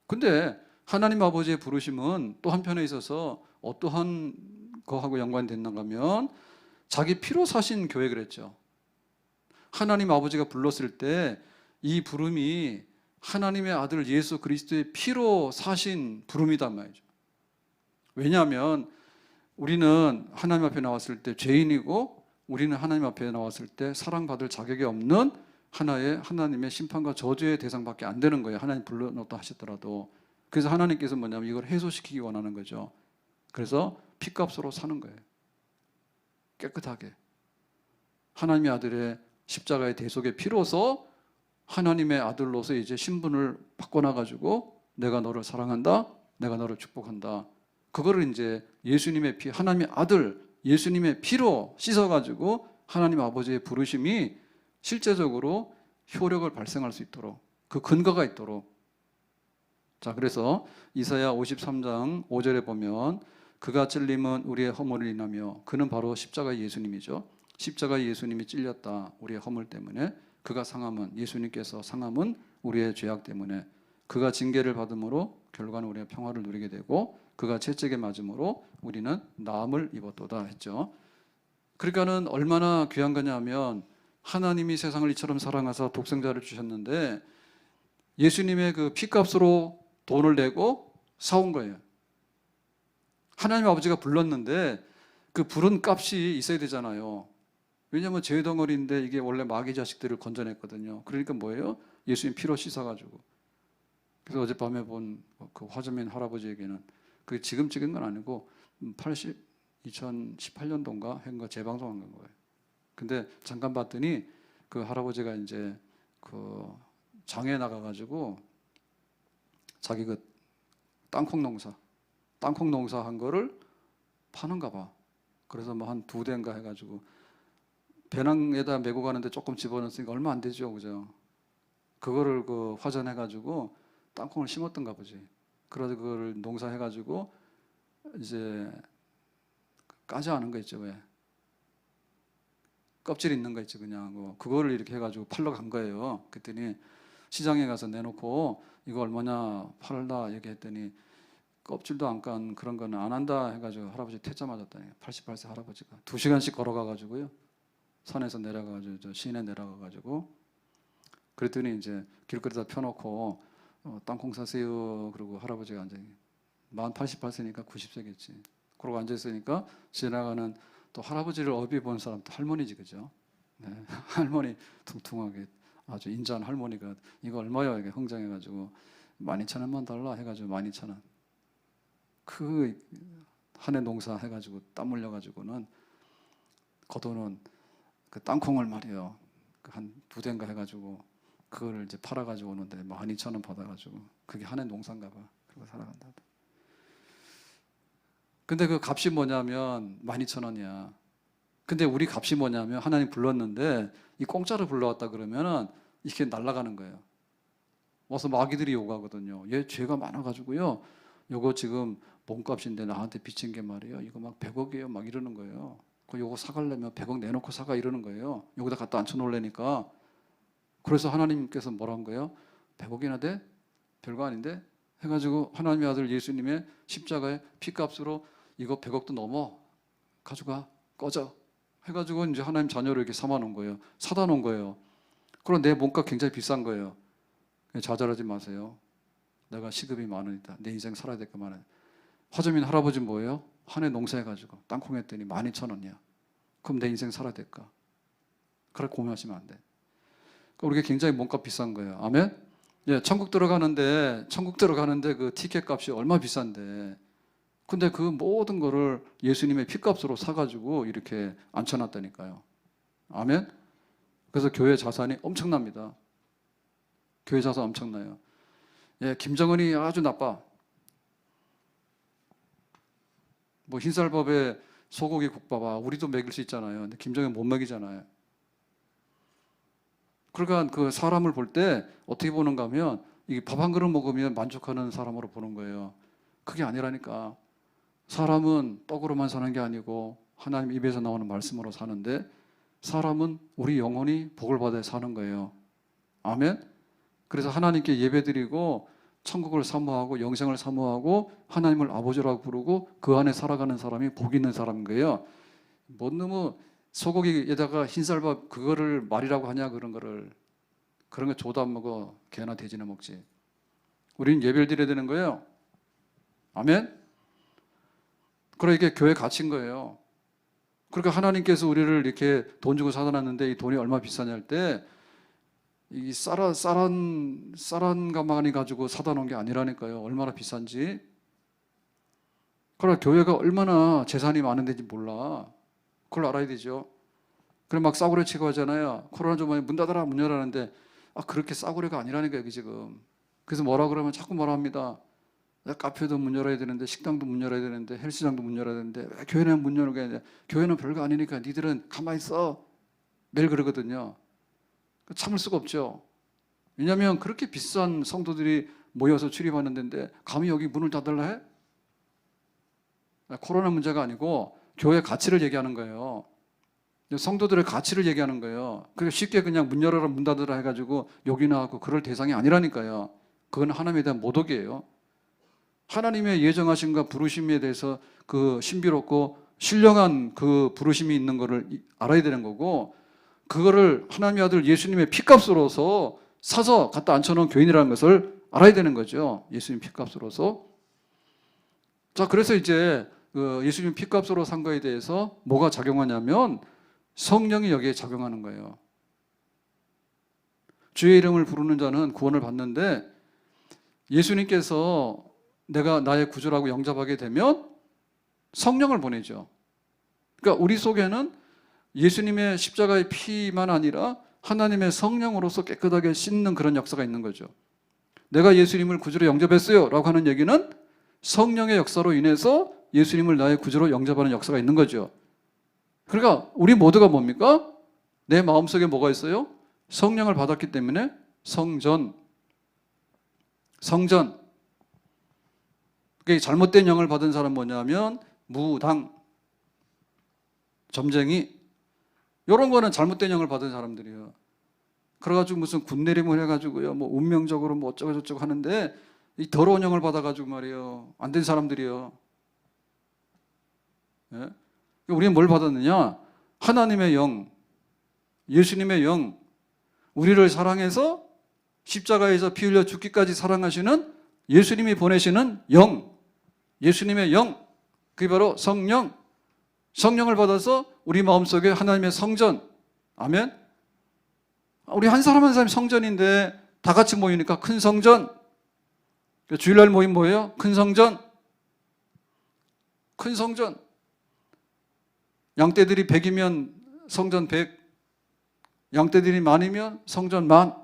A: 근데 하나님 아버지의 부르심은 또 한편에 있어서 어떠한 거하고 연관됐는가 하면 자기 피로 사신 교회 그랬죠. 하나님 아버지가 불렀을 때 이 부름이 하나님의 아들 예수 그리스도의 피로 사신 부름이단 말이죠. 왜냐하면 우리는 하나님 앞에 나왔을 때 죄인이고, 우리는 하나님 앞에 나왔을 때 사랑받을 자격이 없는 하나님의 심판과 저주의 대상밖에 안 되는 거예요. 하나님 불러놓다 하셨더라도. 그래서 하나님께서 뭐냐면 이걸 해소시키기 원하는 거죠. 그래서 피값으로 사는 거예요. 깨끗하게. 하나님의 아들의 십자가의 대속의 피로서 하나님의 아들로서 이제 신분을 바꿔놔가지고 내가 너를 사랑한다, 내가 너를 축복한다. 그거를 이제 예수님의 피, 하나님의 아들 예수님의 피로 씻어가지고 하나님 아버지의 부르심이 실제적으로 효력을 발생할 수 있도록, 그 근거가 있도록. 자, 그래서 이사야 53장 5절에 보면 그가 찔림은 우리의 허물을 인하며, 그는 바로 십자가 예수님이죠. 십자가 예수님이 찔렸다, 우리의 허물 때문에. 그가 상함은, 예수님께서 상함은 우리의 죄악 때문에. 그가 징계를 받음으로 결과는 우리가 평화를 누리게 되고, 그가 채찍에 맞음으로 우리는 나음을 입었도다 했죠. 그러니까는 얼마나 귀한 거냐 하면 하나님이 세상을 이처럼 사랑하사 독생자를 주셨는데 예수님의 그 피값으로 돈을 내고 사온 거예요. 하나님 아버지가 불렀는데 그 부른 값이 있어야 되잖아요. 왜냐하면 죄 덩어리인데 이게 원래 마귀 자식들을 건져냈거든요. 그러니까 뭐예요? 예수님 피로 씻어가지고. 그래서 어젯밤에 본 그 화저민 할아버지에게는 그게 지금 찍은 건 아니고 2018년도인가 한 거 재방송한 거예요. 근데 잠깐 봤더니 그 할아버지가 이제 그 장에 나가가지고 자기 그 땅콩 농사 한 거를 파는가 봐. 그래서 뭐 한 2대인가 해가지고 배낭에다 메고 가는데 조금 집어넣었으니까 얼마 안 되죠, 그죠? 그거를 그 화전해가지고 땅콩을 심었던가 보지. 그래서 그걸 농사해가지고 이제 까지 않은 거 있죠, 왜? 껍질 있는 거 있죠, 그냥. 그거를 이렇게 해가지고 팔러 간 거예요. 그랬더니 시장에 가서 내놓고 이거 얼마냐 팔라 얘기했더니 껍질도 안 깐 그런 거는 안 한다 해가지고 할아버지 퇴짜 맞았다니. 88세 할아버지가 2시간씩 걸어가가지고요. 산에서 내려가가지고 저 시내 내려가가지고 그랬더니 이제 길거리에다 펴놓고 땅콩 사세요. 그리고 할아버지가 앉아 88세니까 90세겠지. 그러고 앉아 있으니까 지나가는 또 할아버지를 어비 본 사람 또 할머니지, 그죠? 네. 할머니 퉁퉁하게 아주 인자한 할머니가 이거 얼마요? 이게 흥정해가지고 12,000원만 달라 해가지고 12,000원. 그 한 해 농사 해가지고 땀 흘려가지고는 걷어놓은 그 땅콩을 말이에요. 한 2대인가 해가지고 그걸 이제 팔아가지고 오는데 12,000원 받아가지고 그게 한 해 농사인가 봐. 그러고 살아간다. 근데 그 값이 뭐냐면 12,000원이야. 근데 우리 값이 뭐냐면 하나님 불렀는데 이 공짜로 불러왔다 그러면은 이게 날아가는 거예요. 와서 마귀들이 요구하거든요. 얘 죄가 많아가지고요. 요거 지금 몸값인데 나한테 비친 게 말이에요. 이거 막 100억이에요. 막 이러는 거예요. 요거 사가려면 100억 내놓고 사가 이러는 거예요. 여기다 갖다 앉혀놓으려니까. 그래서 하나님께서 뭐라는 거예요? 100억이나 돼? 별거 아닌데? 해가지고 하나님의 아들 예수님의 십자가의 피값으로 이거 100억도 넘어. 가져가. 꺼져. 해가지고 이제 하나님 자녀를 이렇게 삼아 놓은 거예요. 사다 놓은 거예요. 그럼 내 몸값 굉장히 비싼 거예요. 좌절하지 마세요. 내가 시급이 많으니까 내 인생 살아야 될 거 많아요. 화저민 할아버지 뭐예요? 한 해 농사해가지고 땅콩 했더니 12,000원이야. 그럼 내 인생 살아야 될까? 그래 고민하시면 안 돼. 우리가 굉장히 몸값 비싼 거예요. 아멘? 예, 천국 들어가는데 그 티켓 값이 얼마 비싼데 근데 그 모든 거를 예수님의 피값으로 사가지고 이렇게 앉혀놨다니까요. 아멘? 그래서 교회 자산이 엄청납니다. 교회 자산 엄청나요. 예, 김정은이 아주 나빠. 뭐 흰쌀밥에 소고기 국밥, 우리도 먹일 수 있잖아요. 근데 김정은 못 먹이잖아요. 그러니까 그 사람을 볼 때 어떻게 보는가 하면 이게 밥 한 그릇 먹으면 만족하는 사람으로 보는 거예요. 그게 아니라니까. 사람은 떡으로만 사는 게 아니고 하나님 입에서 나오는 말씀으로 사는데 사람은 우리 영혼이 복을 받아 사는 거예요. 아멘? 그래서 하나님께 예배드리고 천국을 사모하고 영생을 사모하고 하나님을 아버지라고 부르고 그 안에 살아가는 사람이 복 있는 사람인 거예요. 뭐 너무 소고기에다가 흰쌀밥 그거를 말이라고 하냐 그런 거 줘도 안 먹어. 개나 돼지나 먹지. 우리는 예배를 드려야 되는 거예요. 아멘? 그러니까 이게 교회 갇힌 거예요. 그러니까 하나님께서 우리를 이렇게 돈 주고 사다 놨는데 이 돈이 얼마 비싸냐 할 때 이 쌀한 가마니 가지고 사다 놓은 게 아니라니까요. 얼마나 비싼지. 그러나 교회가 얼마나 재산이 많은 데인지 몰라. 그걸 알아야 되죠. 그럼 막 싸구려 치고 하잖아요. 코로나 좀 많이 문 닫아라 문 열라는데 그렇게 싸구려가 아니라니까 여기 지금. 그래서 뭐라 그러면 자꾸 뭐라 합니다. 카페도 문 열어야 되는데 식당도 문 열어야 되는데 헬스장도 문 열어야 되는데 왜 교회는 문 열는 게 아니라 교회는 별거 아니니까 니들은 가만히 있어. 매일 그러거든요. 참을 수가 없죠. 왜냐하면 그렇게 비싼 성도들이 모여서 출입하는 데인데 감히 여기 문을 닫으려 해? 코로나 문제가 아니고 교회 가치를 얘기하는 거예요. 성도들의 가치를 얘기하는 거예요. 그러니까 쉽게 그냥 문 열어라 문 닫으라 해가지고 욕이나 하고 그럴 대상이 아니라니까요. 그건 하나님에 대한 모독이에요. 하나님의 예정하심과 부르심에 대해서 그 신비롭고 신령한 그 부르심이 있는 것을 알아야 되는 거고 그거를 하나님의 아들 예수님의 피값으로서 사서 갖다 앉혀놓은 교인이라는 것을 알아야 되는 거죠. 예수님 피값으로서. 자, 그래서 이제 그 예수님 피값으로 산 거에 대해서 뭐가 작용하냐면 성령이 여기에 작용하는 거예요. 주의 이름을 부르는 자는 구원을 받는데 예수님께서 내가 나의 구주라고 영접하게 되면 성령을 보내죠. 그러니까 우리 속에는 예수님의 십자가의 피만 아니라 하나님의 성령으로서 깨끗하게 씻는 그런 역사가 있는 거죠. 내가 예수님을 구주로 영접했어요 라고 하는 얘기는 성령의 역사로 인해서 예수님을 나의 구주로 영접하는 역사가 있는 거죠. 그러니까 우리 모두가 뭡니까? 내 마음속에 뭐가 있어요? 성령을 받았기 때문에 성전. 그게 잘못된 영을 받은 사람 뭐냐면 무당, 점쟁이, 이런 거는 잘못된 영을 받은 사람들이에요. 그래가지고 무슨 군내림을 해가지고요, 뭐 운명적으로 뭐 어쩌고저쩌고 하는데 이 더러운 영을 받아가지고 말이에요, 안 된 사람들이에요. 예? 우리는 뭘 받았느냐? 하나님의 영, 예수님의 영, 우리를 사랑해서 십자가에서 피 흘려 죽기까지 사랑하시는 예수님이 보내시는 영, 예수님의 영, 그게 바로 성령. 성령을 받아서 우리 마음속에 하나님의 성전. 아멘. 우리 한 사람 한 사람이 성전인데 다 같이 모이니까 큰 성전. 주일날 모임 뭐예요? 큰 성전. 큰 성전. 양떼들이 100이면 성전 100, 양떼들이 만이면 성전 만,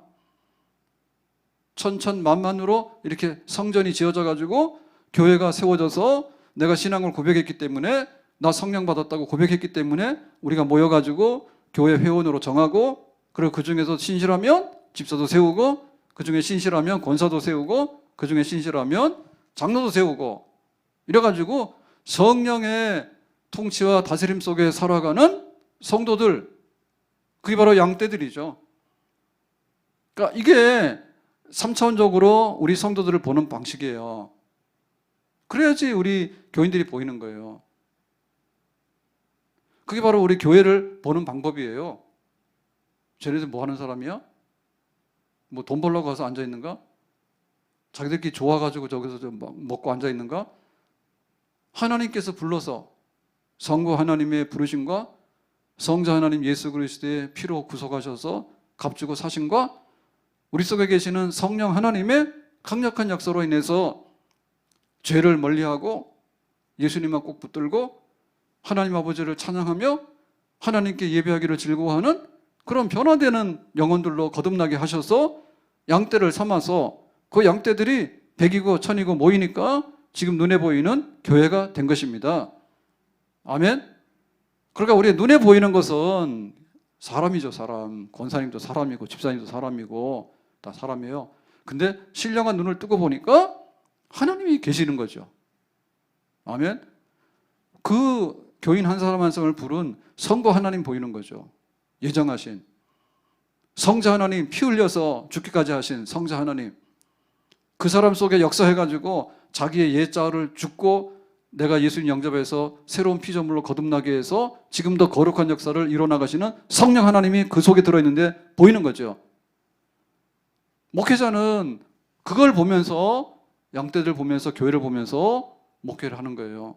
A: 천천만만으로 이렇게 성전이 지어져 가지고 교회가 세워져서 내가 신앙을 고백했기 때문에, 나 성령 받았다고 고백했기 때문에 우리가 모여가지고 교회 회원으로 정하고, 그리고 그 중에서 신실하면 집사도 세우고, 그 중에 신실하면 권사도 세우고, 그 중에 신실하면 장로도 세우고, 이래가지고 성령의 통치와 다스림 속에 살아가는 성도들, 그게 바로 양떼들이죠. 그러니까 이게 3차원적으로 우리 성도들을 보는 방식이에요. 그래야지 우리 교인들이 보이는 거예요. 그게 바로 우리 교회를 보는 방법이에요. 쟤네들 뭐 하는 사람이야? 뭐 돈 벌려고 가서 앉아있는가? 자기들끼리 좋아가지고 저기서 좀 먹고 앉아있는가? 하나님께서 불러서 성부 하나님의 부르심과 성자 하나님 예수 그리스도의 피로 구속하셔서 값주고 사심과 우리 속에 계시는 성령 하나님의 강력한 역사로 인해서 죄를 멀리하고 예수님만 꼭 붙들고 하나님 아버지를 찬양하며 하나님께 예배하기를 즐거워하는 그런 변화되는 영혼들로 거듭나게 하셔서 양떼를 삼아서 그 양떼들이 100이고 1000이고 모이니까 지금 눈에 보이는 교회가 된 것입니다. 아멘. 그러니까 우리 눈에 보이는 것은 사람이죠. 사람. 권사님도 사람이고 집사님도 사람이고 다 사람이에요. 근데 신령한 눈을 뜨고 보니까 하나님이 계시는 거죠. 아멘. 그 교인 한 사람 한 사람을 부른 성부 하나님 보이는 거죠. 예정하신 성자 하나님, 피 흘려서 죽기까지 하신 성자 하나님, 그 사람 속에 역사해가지고 자기의 옛자를 죽고 내가 예수님 영접해서 새로운 피조물로 거듭나게 해서 지금도 거룩한 역사를 이뤄나가시는 성령 하나님이 그 속에 들어있는데 보이는 거죠. 목회자는 그걸 보면서, 양떼들 보면서, 교회를 보면서 목회를 하는 거예요.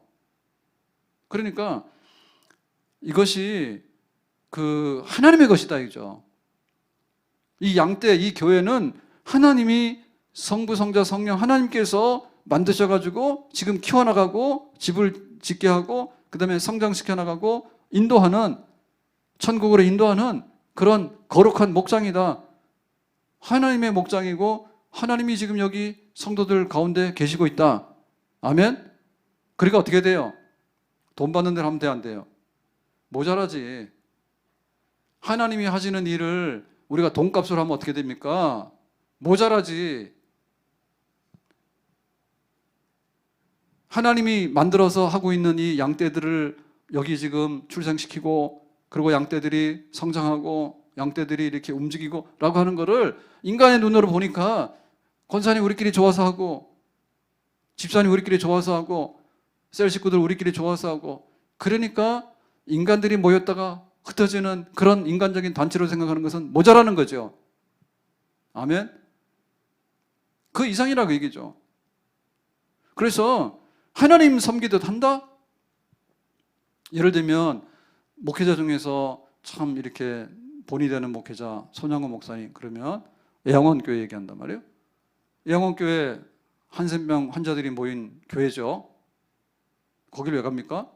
A: 그러니까 이것이 그 하나님의 것이다 이죠. 이 양떼, 이 교회는 하나님이 성부, 성자, 성령 하나님께서 만드셔가지고 지금 키워나가고 집을 짓게 하고 그 다음에 성장시켜 나가고 인도하는, 천국으로 인도하는 그런 거룩한 목장이다. 하나님의 목장이고 하나님이 지금 여기 성도들 가운데 계시고 있다. 아멘. 그러니까 어떻게 돼요? 돈 받는 대로 하면 돼, 안 돼요? 모자라지. 하나님이 하시는 일을 우리가 돈값으로 하면 어떻게 됩니까? 모자라지. 하나님이 만들어서 하고 있는 이 양떼들을 여기 지금 출생시키고, 그리고 양떼들이 성장하고 양떼들이 이렇게 움직이고 라고 하는 거를 인간의 눈으로 보니까 권사님 우리끼리 좋아서 하고, 집사님 우리끼리 좋아서 하고, 셀 식구들 우리끼리 좋아서 하고, 그러니까 인간들이 모였다가 흩어지는 그런 인간적인 단체로 생각하는 것은 모자라는 거죠. 아멘. 그 이상이라고 얘기죠. 그래서 하나님 섬기듯 한다? 예를 들면 목회자 중에서 참 이렇게 본이 되는 목회자 손양호 목사님, 그러면 애양원교회 얘기한단 말이에요. 애양원교회 한센병 환자들이 모인 교회죠. 거길 왜 갑니까?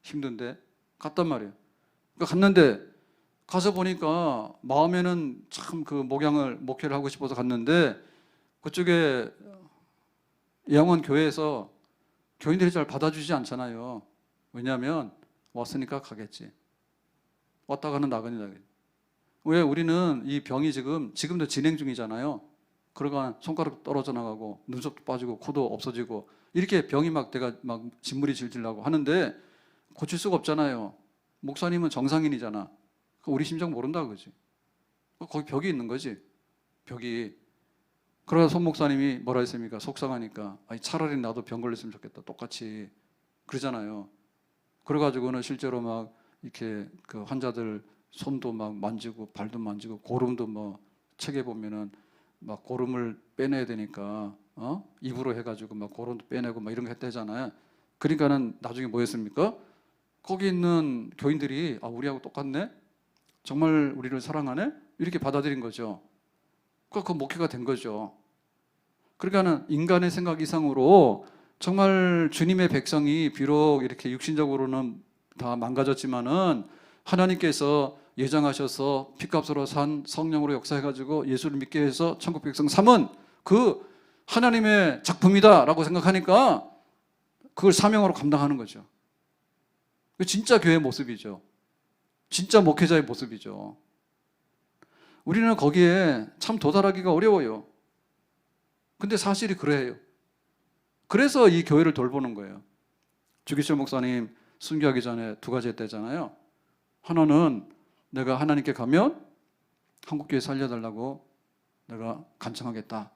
A: 힘든데 갔단 말이에요. 그러니까 갔는데 가서 보니까 마음에는 참 그 목회를 하고 싶어서 갔는데 그쪽에 애양원 교회에서 교인들이 잘 받아주지 않잖아요. 왜냐하면 왔으니까 가겠지. 왔다 가는 나그네다. 왜 우리는 이 병이 지금도 진행 중이잖아요. 그러가 손가락 떨어져 나가고 눈썹도 빠지고 코도 없어지고 이렇게 병이 내가 진물이 질질 나고 하는데 고칠 수가 없잖아요. 목사님은 정상인이잖아. 우리 심정 모른다 그지? 거기 벽이 있는 거지. 벽이. 그러다 손 목사님이 뭐라 했습니까? 속상하니까 아니, 차라리 나도 병 걸렸으면 좋겠다. 똑같이 그러잖아요. 그래가지고는 실제로 막 이렇게 그 환자들 손도 막 만지고 발도 만지고 고름도 뭐 책에 보면은 막 고름을 빼내야 되니까 입으로 해가지고 막 고름도 빼내고 막 이런 거 했다잖아요. 그러니까는 나중에 뭐 했습니까? 거기 있는 교인들이 우리하고 똑같네? 정말 우리를 사랑하네? 이렇게 받아들인 거죠. 그 목회가 된 거죠. 그러니까는 인간의 생각 이상으로 정말 주님의 백성이 비록 이렇게 육신적으로는 다 망가졌지만은 하나님께서 예정하셔서 피값으로 산 성령으로 역사해가지고 예수를 믿게 해서 천국 백성 삼은 그 하나님의 작품이다라고 생각하니까 그걸 사명으로 감당하는 거죠. 진짜 교회의 모습이죠. 진짜 목회자의 모습이죠. 우리는 거기에 참 도달하기가 어려워요. 근데 사실이 그래요. 그래서 이 교회를 돌보는 거예요. 주기철 목사님 순교하기 전에 두 가지 했대잖아요. 하나는 내가 하나님께 가면 한국교회 살려달라고 내가 간청하겠다.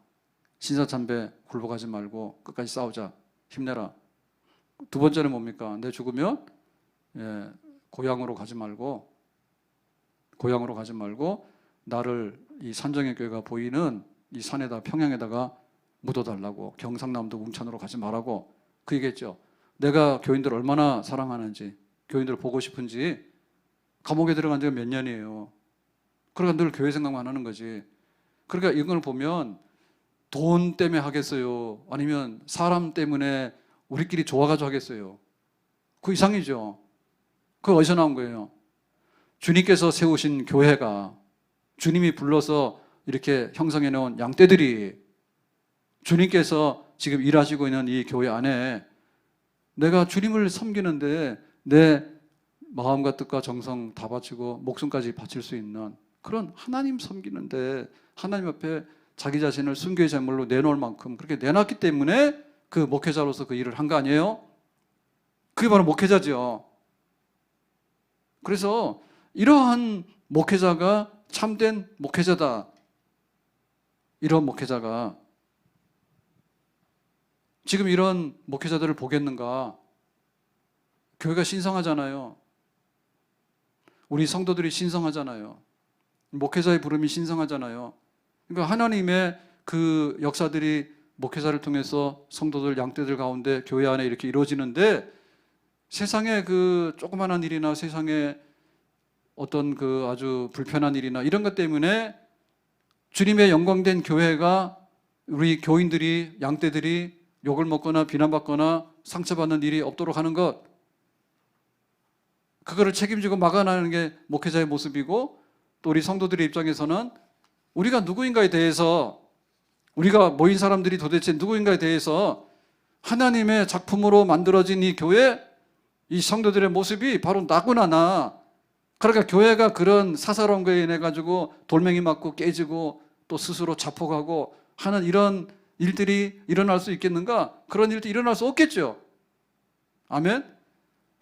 A: 신사참배 굴복하지 말고 끝까지 싸우자. 힘내라. 두 번째는 뭡니까? 내 죽으면 고향으로 가지 말고 나를 이 산정의 교회가 보이는 이 산에다 평양에다가 묻어달라고. 경상남도 웅천으로 가지 말라고 그 얘기했죠. 내가 교인들을 얼마나 사랑하는지, 교인들을 보고 싶은지. 감옥에 들어간 지가 몇 년이에요. 그러니까 늘 교회 생각만 하는 거지. 그러니까 이걸 보면 돈 때문에 하겠어요? 아니면 사람 때문에 우리끼리 좋아가지고 하겠어요? 그 이상이죠. 그게 어디서 나온 거예요? 주님께서 세우신 교회가, 주님이 불러서 이렇게 형성해 놓은 양떼들이, 주님께서 지금 일하시고 있는 이 교회 안에 내가 주님을 섬기는데 내 마음과 뜻과 정성 다 바치고 목숨까지 바칠 수 있는 그런 하나님 섬기는데 하나님 앞에 자기 자신을 순교의 제물로 내놓을 만큼 그렇게 내놨기 때문에 그 목회자로서 그 일을 한 거 아니에요? 그게 바로 목회자죠. 그래서 이러한 목회자가 참된 목회자다. 이런 목회자가 지금 이런 목회자들을 보겠는가? 교회가 신성하잖아요. 우리 성도들이 신성하잖아요. 목회자의 부름이 신성하잖아요. 그러니까 하나님의 그 역사들이 목회자를 통해서 성도들, 양떼들 가운데 교회 안에 이렇게 이루어지는데 세상에 그 조그마한 일이나 세상에 어떤 그 아주 불편한 일이나 이런 것 때문에 주님의 영광된 교회가 우리 교인들이, 양떼들이 욕을 먹거나 비난받거나 상처받는 일이 없도록 하는 것, 그거를 책임지고 막아나는 게 목회자의 모습이고, 또 우리 성도들의 입장에서는 우리가 누구인가에 대해서, 우리가 모인 사람들이 도대체 누구인가에 대해서 하나님의 작품으로 만들어진 이 교회, 이 성도들의 모습이 바로 나구나 나. 그러니까 교회가 그런 사사로운 거에 인해 가지고 돌멩이 맞고 깨지고 또 스스로 자폭하고 하는 이런 일들이 일어날 수 있겠는가? 그런 일도 일어날 수 없겠죠. 아멘?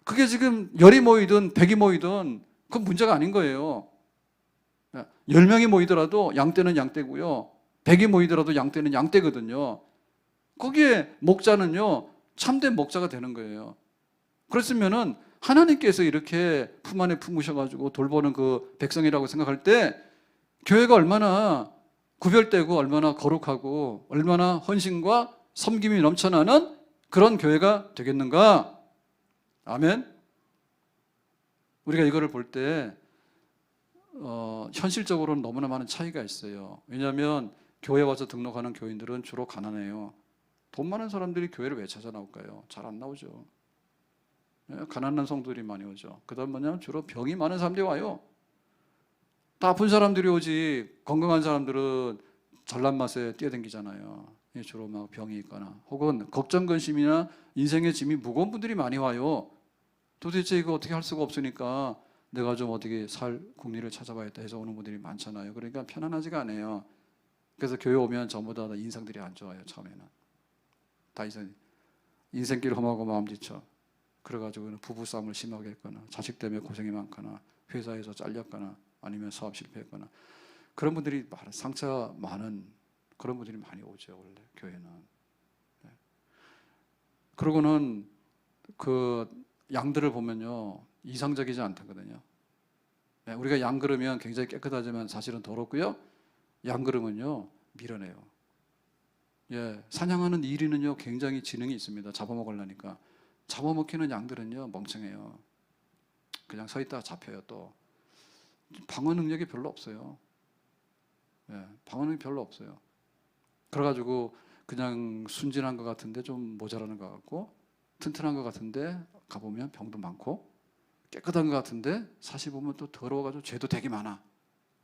A: 그게 지금 10이 모이든 100이 모이든 그건 문제가 아닌 거예요. 10명이 모이더라도 양떼는 양떼고요. 100이 모이더라도 양떼는 양떼거든요. 거기에 목자는요, 참된 목자가 되는 거예요. 그랬으면은 하나님께서 이렇게 품 안에 품으셔가지고 돌보는 그 백성이라고 생각할 때 교회가 얼마나 구별되고 얼마나 거룩하고 얼마나 헌신과 섬김이 넘쳐나는 그런 교회가 되겠는가? 아멘? 우리가 이거를 볼 때 현실적으로는 너무나 많은 차이가 있어요. 왜냐하면 교회 와서 등록하는 교인들은 주로 가난해요. 돈 많은 사람들이 교회를 왜 찾아 나올까요? 잘 안 나오죠. 가난한 성도들이 많이 오죠. 그 다음 뭐냐면 주로 병이 많은 사람들이 와요. 다 아픈 사람들이 오지 건강한 사람들은 잘난 맛에 뛰어댕기잖아요. 주로 막 병이 있거나 혹은 걱정 근심이나 인생의 짐이 무거운 분들이 많이 와요. 도대체 이거 어떻게 할 수가 없으니까 내가 좀 어떻게 살 국리를 찾아봐야겠다 해서 오는 분들이 많잖아요. 그러니까 편안하지가 않아요. 그래서 교회 오면 전부 다 인상들이 안 좋아요. 처음에는 다 인생길 험하고 마음 지쳐. 그래가지고 부부싸움을 심하게 했거나 자식 때문에 고생이 많거나 회사에서 잘렸거나 아니면 사업 실패했거나 그런 분들이 상처 많은 그런 분들이 많이 오죠. 원래 교회는. 그러고는 그 양들을 보면요 이상적이지 않다거든요. 우리가 양 그르면 굉장히 깨끗하지만 사실은 더럽고요. 양 그르면요 밀어내요. 사냥하는 이리는요 굉장히 지능이 있습니다. 잡아먹으려니까. 잡아먹히는 양들은요 멍청해요. 그냥 서 있다가 잡혀요. 또 방어 능력이 별로 없어요. 방어 능력이 별로 없어요. 그래가지고 그냥 순진한 것 같은데 좀 모자라는 것 같고 튼튼한 것 같은데 가보면 병도 많고 깨끗한 것 같은데 사실 보면 또 더러워가지고 죄도 되게 많아.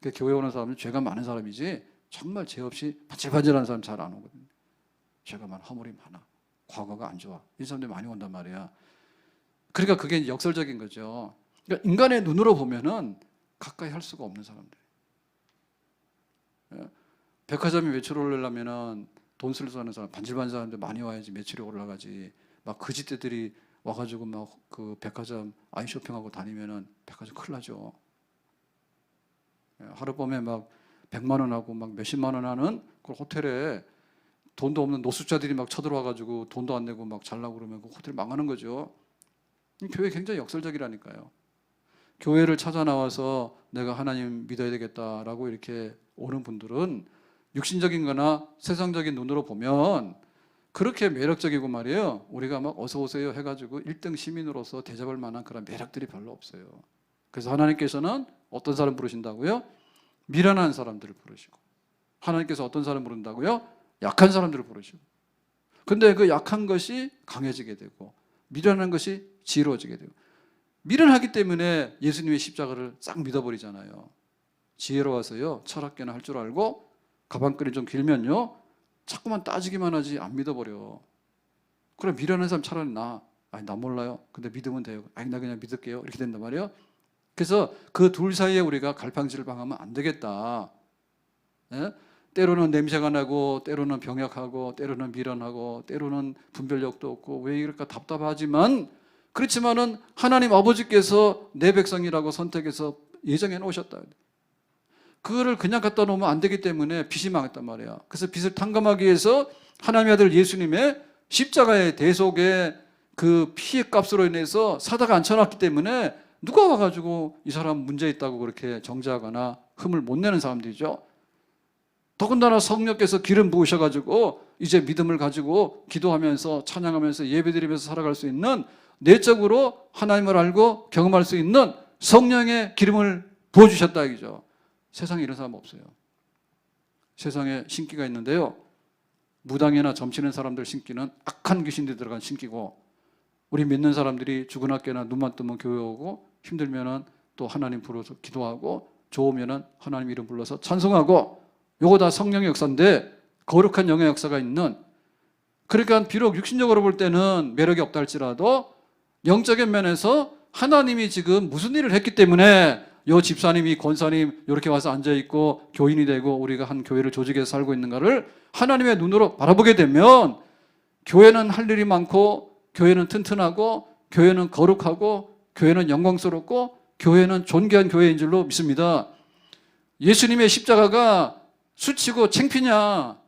A: 그러니까 교회 오는 사람은 죄가 많은 사람이지 정말 죄 없이 반질반질하는 사람 잘 안 오거든요. 죄가 많아, 허물이 많아, 과거가 안 좋아. 이 사람들이 많이 온단 말이야. 그러니까 그게 역설적인 거죠. 그러니까 인간의 눈으로 보면은 가까이 할 수가 없는 사람들. 백화점에 매출 올리려면은 돈 쓸 수 있는 사람, 반질반질하는 사람들 많이 와야지 매출이 올라가지. 막 거짓대들이 와가지고 막 그 백화점 아이 쇼핑하고 다니면은 백화점 큰일 나죠. 하룻밤에 막 100만 원 하고 막 몇십만 원 하는 그 호텔에 돈도 없는 노숙자들이 막 쳐들어와가지고 돈도 안 내고 막 잘라고 그러면 그 호텔 망하는 거죠. 교회 굉장히 역설적이라니까요. 교회를 찾아 나와서 내가 하나님 믿어야 되겠다라고 이렇게 오는 분들은 육신적인 거나 세상적인 눈으로 보면 그렇게 매력적이고 말이에요. 우리가 막 어서 오세요 해가지고 1등 시민으로서 대접할 만한 그런 매력들이 별로 없어요. 그래서 하나님께서는 어떤 사람 부르신다고요? 미련한 사람들을 부르시고, 하나님께서 어떤 사람 부른다고요? 약한 사람들을 부르시고. 근데 그 약한 것이 강해지게 되고 미련한 것이 지혜로워지게 되고, 미련하기 때문에 예수님의 십자가를 싹 믿어버리잖아요. 지혜로워서요 철학계나 할 줄 알고 가방끈이 좀 길면요 자꾸만 따지기만 하지 안 믿어버려. 그래 미련한 사람 차라리 나 몰라요. 근데 믿으면 돼요. 나 그냥 믿을게요. 이렇게 된단 말이에요. 그래서 그 둘 사이에 우리가 갈팡질팡하면 안 되겠다. 때로는 냄새가 나고 때로는 병약하고 때로는 미련하고 때로는 분별력도 없고 왜 이럴까 답답하지만, 그렇지만은 하나님 아버지께서 내 백성이라고 선택해서 예정해 놓으셨다. 그거를 그냥 갖다 놓으면 안 되기 때문에 빚이 망했단 말이야. 그래서 빚을 탕감하기 위해서 하나님의 아들 예수님의 십자가의 대속의 그 피의 값으로 인해서 사다가 앉혀놨기 때문에 누가 와가지고 이 사람 문제 있다고 그렇게 정죄하거나 흠을 못 내는 사람들이죠. 더군다나 성령께서 기름 부으셔가지고 이제 믿음을 가지고 기도하면서 찬양하면서 예배드리면서 살아갈 수 있는, 내적으로 하나님을 알고 경험할 수 있는 성령의 기름을 부어주셨다 이거죠. 세상에 이런 사람 없어요. 세상에 신기가 있는데요, 무당이나 점치는 사람들 신기는 악한 귀신들이 들어간 신기고, 우리 믿는 사람들이 죽은 학교나 눈만 뜨면 교회 오고 힘들면은 또 하나님 불러서 기도하고 좋으면은 하나님 이름 불러서 찬송하고, 요거 다 성령의 역사인데 거룩한 영의 역사가 있는, 그러니까 비록 육신적으로 볼 때는 매력이 없다 할지라도 영적인 면에서 하나님이 지금 무슨 일을 했기 때문에 요 집사님이 권사님 이렇게 와서 앉아있고 교인이 되고 우리가 한 교회를 조직해서 살고 있는가를 하나님의 눈으로 바라보게 되면 교회는 할 일이 많고 교회는 튼튼하고 교회는 거룩하고 교회는 영광스럽고 교회는 존귀한 교회인 줄로 믿습니다. 예수님의 십자가가 수치고 창피냐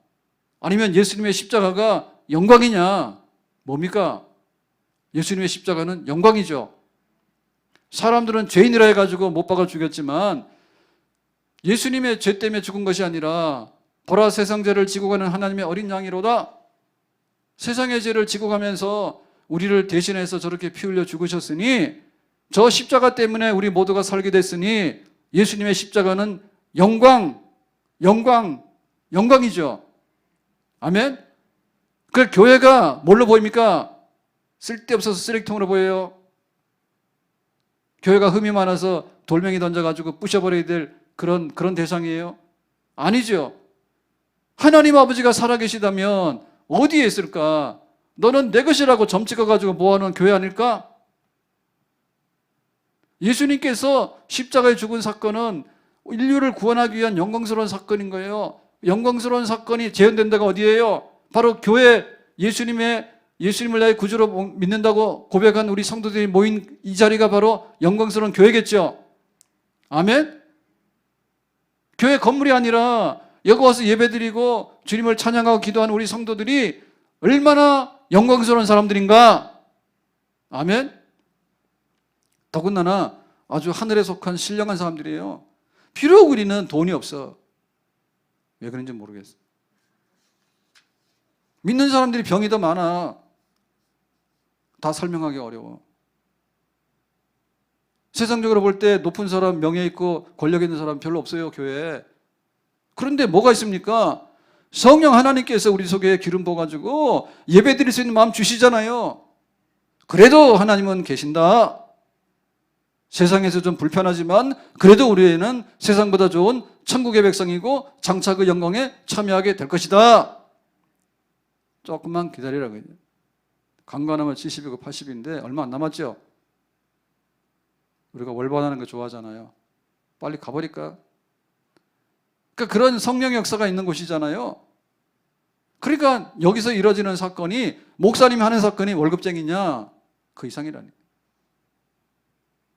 A: 아니면 예수님의 십자가가 영광이냐? 뭡니까? 예수님의 십자가는 영광이죠. 사람들은 죄인이라 해가지고 못 박아 죽였지만 예수님의 죄 때문에 죽은 것이 아니라 보라 세상 죄를 지고 가는 하나님의 어린 양이로다. 세상의 죄를 지고 가면서 우리를 대신해서 저렇게 피 흘려 죽으셨으니 저 십자가 때문에 우리 모두가 살게 됐으니 예수님의 십자가는 영광이죠. 아멘? 그 교회가 뭘로 보입니까? 쓸데없어서 쓰레기통으로 보여요. 교회가 흠이 많아서 돌멩이 던져가지고 부셔버려야 될 그런 대상이에요? 아니죠. 하나님 아버지가 살아계시다면 어디에 있을까? 너는 내 것이라고 점 찍어가지고 모아놓은 교회 아닐까? 예수님께서 십자가에 죽은 사건은 인류를 구원하기 위한 영광스러운 사건인 거예요. 영광스러운 사건이 재현된 데가 어디예요? 바로 교회, 예수님을 나의 구주로 믿는다고 고백한 우리 성도들이 모인 이 자리가 바로 영광스러운 교회겠죠. 아멘? 교회 건물이 아니라 여기 와서 예배드리고 주님을 찬양하고 기도하는 우리 성도들이 얼마나 영광스러운 사람들인가? 아멘? 더군다나 아주 하늘에 속한 신령한 사람들이에요. 비록 우리는 돈이 없어. 왜 그런지 모르겠어. 믿는 사람들이 병이 더 많아. 다 설명하기 어려워. 세상적으로 볼 때 높은 사람, 명예 있고 권력 있는 사람 별로 없어요, 교회에. 그런데 뭐가 있습니까? 성령 하나님께서 우리 속에 기름 부어가지고 예배 드릴 수 있는 마음 주시잖아요. 그래도 하나님은 계신다. 세상에서 좀 불편하지만 그래도 우리에는 세상보다 좋은 천국의 백성이고 장차 그 영광에 참여하게 될 것이다. 조금만 기다리라고요. 강간하면 70이고 80인데 얼마 안 남았죠? 우리가 월반하는 거 좋아하잖아요. 빨리 가버릴까? 그러니까 그런 성령의 역사가 있는 곳이잖아요. 그러니까 여기서 이루어지는 사건이 목사님이 하는 사건이 월급쟁이냐? 그 이상이라니.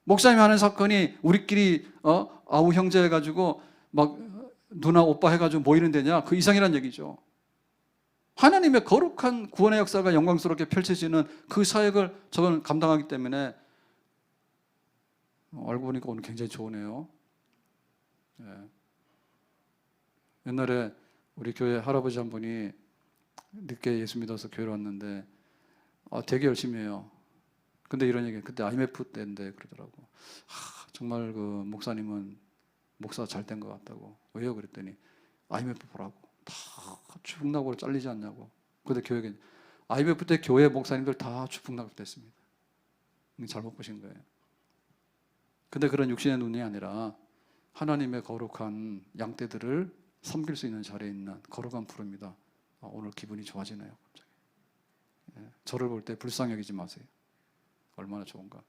A: 목사님이 하는 사건이 우리끼리 아우 형제 해가지고 막 누나 오빠 해가지고 모이는 데냐? 그 이상이란 얘기죠. 하나님의 거룩한 구원의 역사가 영광스럽게 펼쳐지는 그 사역을 저건 감당하기 때문에 알고 보니까 오늘 굉장히 좋으네요. 예. 옛날에 우리 교회 할아버지 한 분이 늦게 예수 믿어서 교회로 왔는데 되게 열심히 해요. 근데 이런 얘기, 그때 IMF 때인데 그러더라고. 정말 그 목사님은 목사 잘 된 것 같다고. 왜요? 그랬더니 IMF 보라고. 다 주북락으로 잘리지 않냐고. 근데 교회에 IMF 때 교회 목사님들 다 주북락 됐습니다. 잘못 보신 거예요. 근데 그런 육신의 눈이 아니라 하나님의 거룩한 양떼들을 섬길 수 있는 자리에 있는 거룩한 부릅니다. 오늘 기분이 좋아지네요. 갑자기. 예, 저를 볼 때 불쌍히 여기지 마세요. 얼마나 좋은가.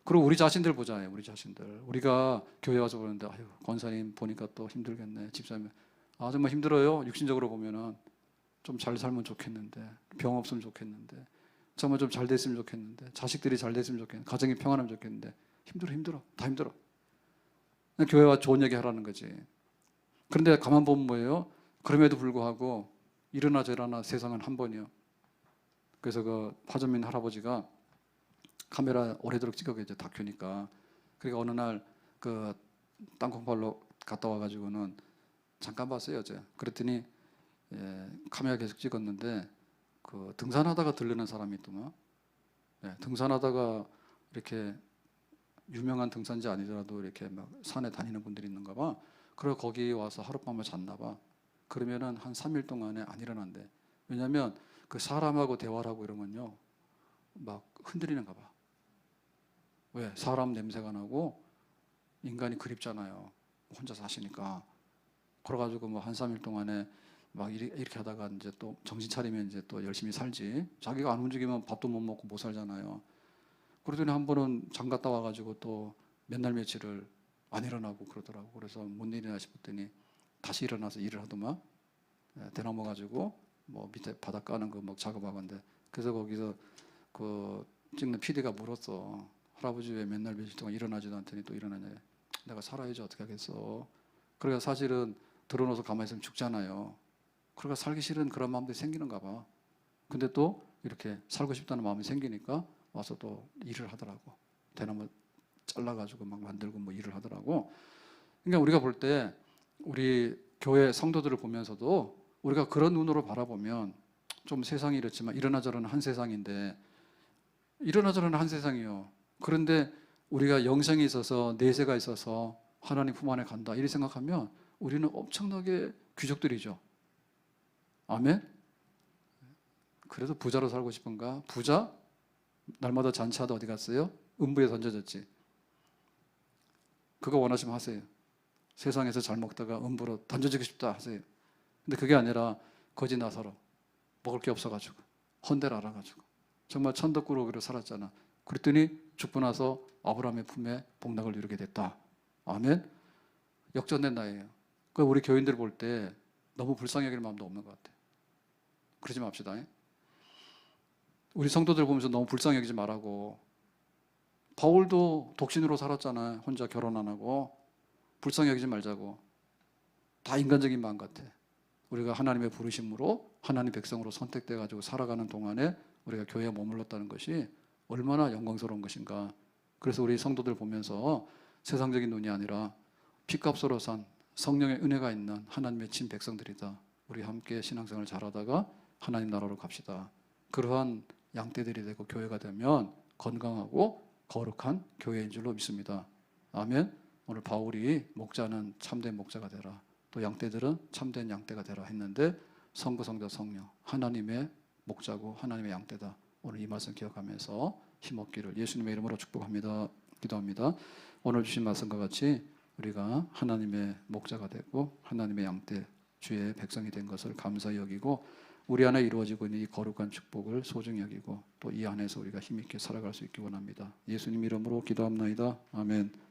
A: 그리고 우리 자신들 보자요. 우리 자신들. 우리가 교회 와서 보는데 아유 권사님 보니까 또 힘들겠네. 집사님 정말 힘들어요. 육신적으로 보면은 좀 잘 살면 좋겠는데, 병 없으면 좋겠는데, 정말 좀 잘 됐으면 좋겠는데, 자식들이 잘 됐으면 좋겠는데, 가정이 평안하면 좋겠는데 힘들어. 다 힘들어. 교회 와 좋은 얘기 하라는 거지. 그런데 가만 보면 뭐예요? 그럼에도 불구하고 이러나 저러나 세상은 한 번이요. 그래서 그 화전민 할아버지가 카메라 오래도록 찍어 이제 다큐니까. 그러니까 어느 날 그 땅콩팔로 갔다 와가지고는 잠깐 봤어요 어제. 그랬더니 카메라 계속 찍었는데 그 등산하다가 들르는 사람이 있더만. 등산하다가 이렇게 유명한 등산지 아니더라도 이렇게 막 산에 다니는 분들이 있는가 봐. 그리고 거기 와서 하룻밤을 잤나 봐. 그러면은 한 3일 동안에 안 일어난대. 왜냐하면 그 사람하고 대화를 하고 이러면요 막 흔들리는가 봐. 왜? 사람 냄새가 나고 인간이 그립잖아요. 혼자 사시니까. 그래가지고 뭐 한 3일 동안에 막 이렇게 하다가 이제 또 정신 차리면 이제 또 열심히 살지. 자기가 안 움직이면 밥도 못 먹고 못 살잖아요. 그러더니 한 번은 장 갔다 와가지고 또 몇 날 며칠을 안 일어나고 그러더라고. 그래서 뭔 일이나 싶었더니 다시 일어나서 일을 하더만. 대나무 가지고 뭐 밑에 바닥 까는 거 막 작업하건데. 그래서 거기서 그 찍는 PD가 물었어. 할아버지 왜 맨날 며칠 동안 일어나지도 않더니 또 일어나냐. 내가 살아야지 어떻게 하겠어. 그러니까 사실은 들어놓아서 가만히 있으면 죽잖아요. 그러니까 살기 싫은 그런 마음들이 생기는가 봐. 근데 또 이렇게 살고 싶다는 마음이 생기니까 와서 또 일을 하더라고. 대나무 잘라가지고 막 만들고 뭐 일을 하더라고. 그러니까 우리가 볼 때 우리 교회 성도들을 보면서도 우리가 그런 눈으로 바라보면 좀 세상이 이렇지만 이러나 저러나 한 세상인데 이러나 저러나 한 세상이요. 그런데 우리가 영생이 있어서 내세가 있어서 하나님 품 안에 간다. 이렇게 생각하면 우리는 엄청나게 귀족들이죠. 아멘? 그래서 부자로 살고 싶은가? 부자? 날마다 잔치하다 어디 갔어요? 음부에 던져졌지. 그거 원하시면 하세요. 세상에서 잘 먹다가 음부로 던져지고 싶다 하세요. 근데 그게 아니라 거지 나사로 먹을 게 없어가지고 헌데를 알아가지고 정말 천덕꾸러기로 살았잖아. 그랬더니 죽고 나서 아브라함의 품에 복락을 이루게 됐다. 아멘? 역전된 나이에요. 그러니까 우리 교인들 볼 때 너무 불쌍히 여길 마음도 없는 것 같아요. 그러지 맙시다. 우리 성도들 보면서 너무 불쌍히 여기지 말라고. 바울도 독신으로 살았잖아요. 혼자 결혼 안 하고. 불쌍히 여기지 말자고. 다 인간적인 마음 같아. 우리가 하나님의 부르심으로 하나님 백성으로 선택돼 가지고 살아가는 동안에 우리가 교회에 머물렀다는 것이 얼마나 영광스러운 것인가. 그래서 우리 성도들 보면서 세상적인 눈이 아니라 피값으로 산 성령의 은혜가 있는 하나님의 친 백성들이다. 우리 함께 신앙생활을 잘하다가 하나님 나라로 갑시다. 그러한 양떼들이 되고 교회가 되면 건강하고 거룩한 교회인 줄로 믿습니다. 아멘. 오늘 바울이 목자는 참된 목자가 되라. 또 양떼들은 참된 양떼가 되라 했는데 성부, 성자, 성령 하나님의 목자고 하나님의 양떼다. 오늘 이 말씀 기억하면서 힘없기를 예수님의 이름으로 축복합니다. 기도합니다. 오늘 주신 말씀과 같이 우리가 하나님의 목자가 되고 하나님의 양떼 주의 백성이 된 것을 감사히 여기고 우리 안에 이루어지고 있는 이 거룩한 축복을 소중히 여기고 또 이 안에서 우리가 힘있게 살아갈 수 있기 원합니다. 예수님 이름으로 기도합나이다. 아멘.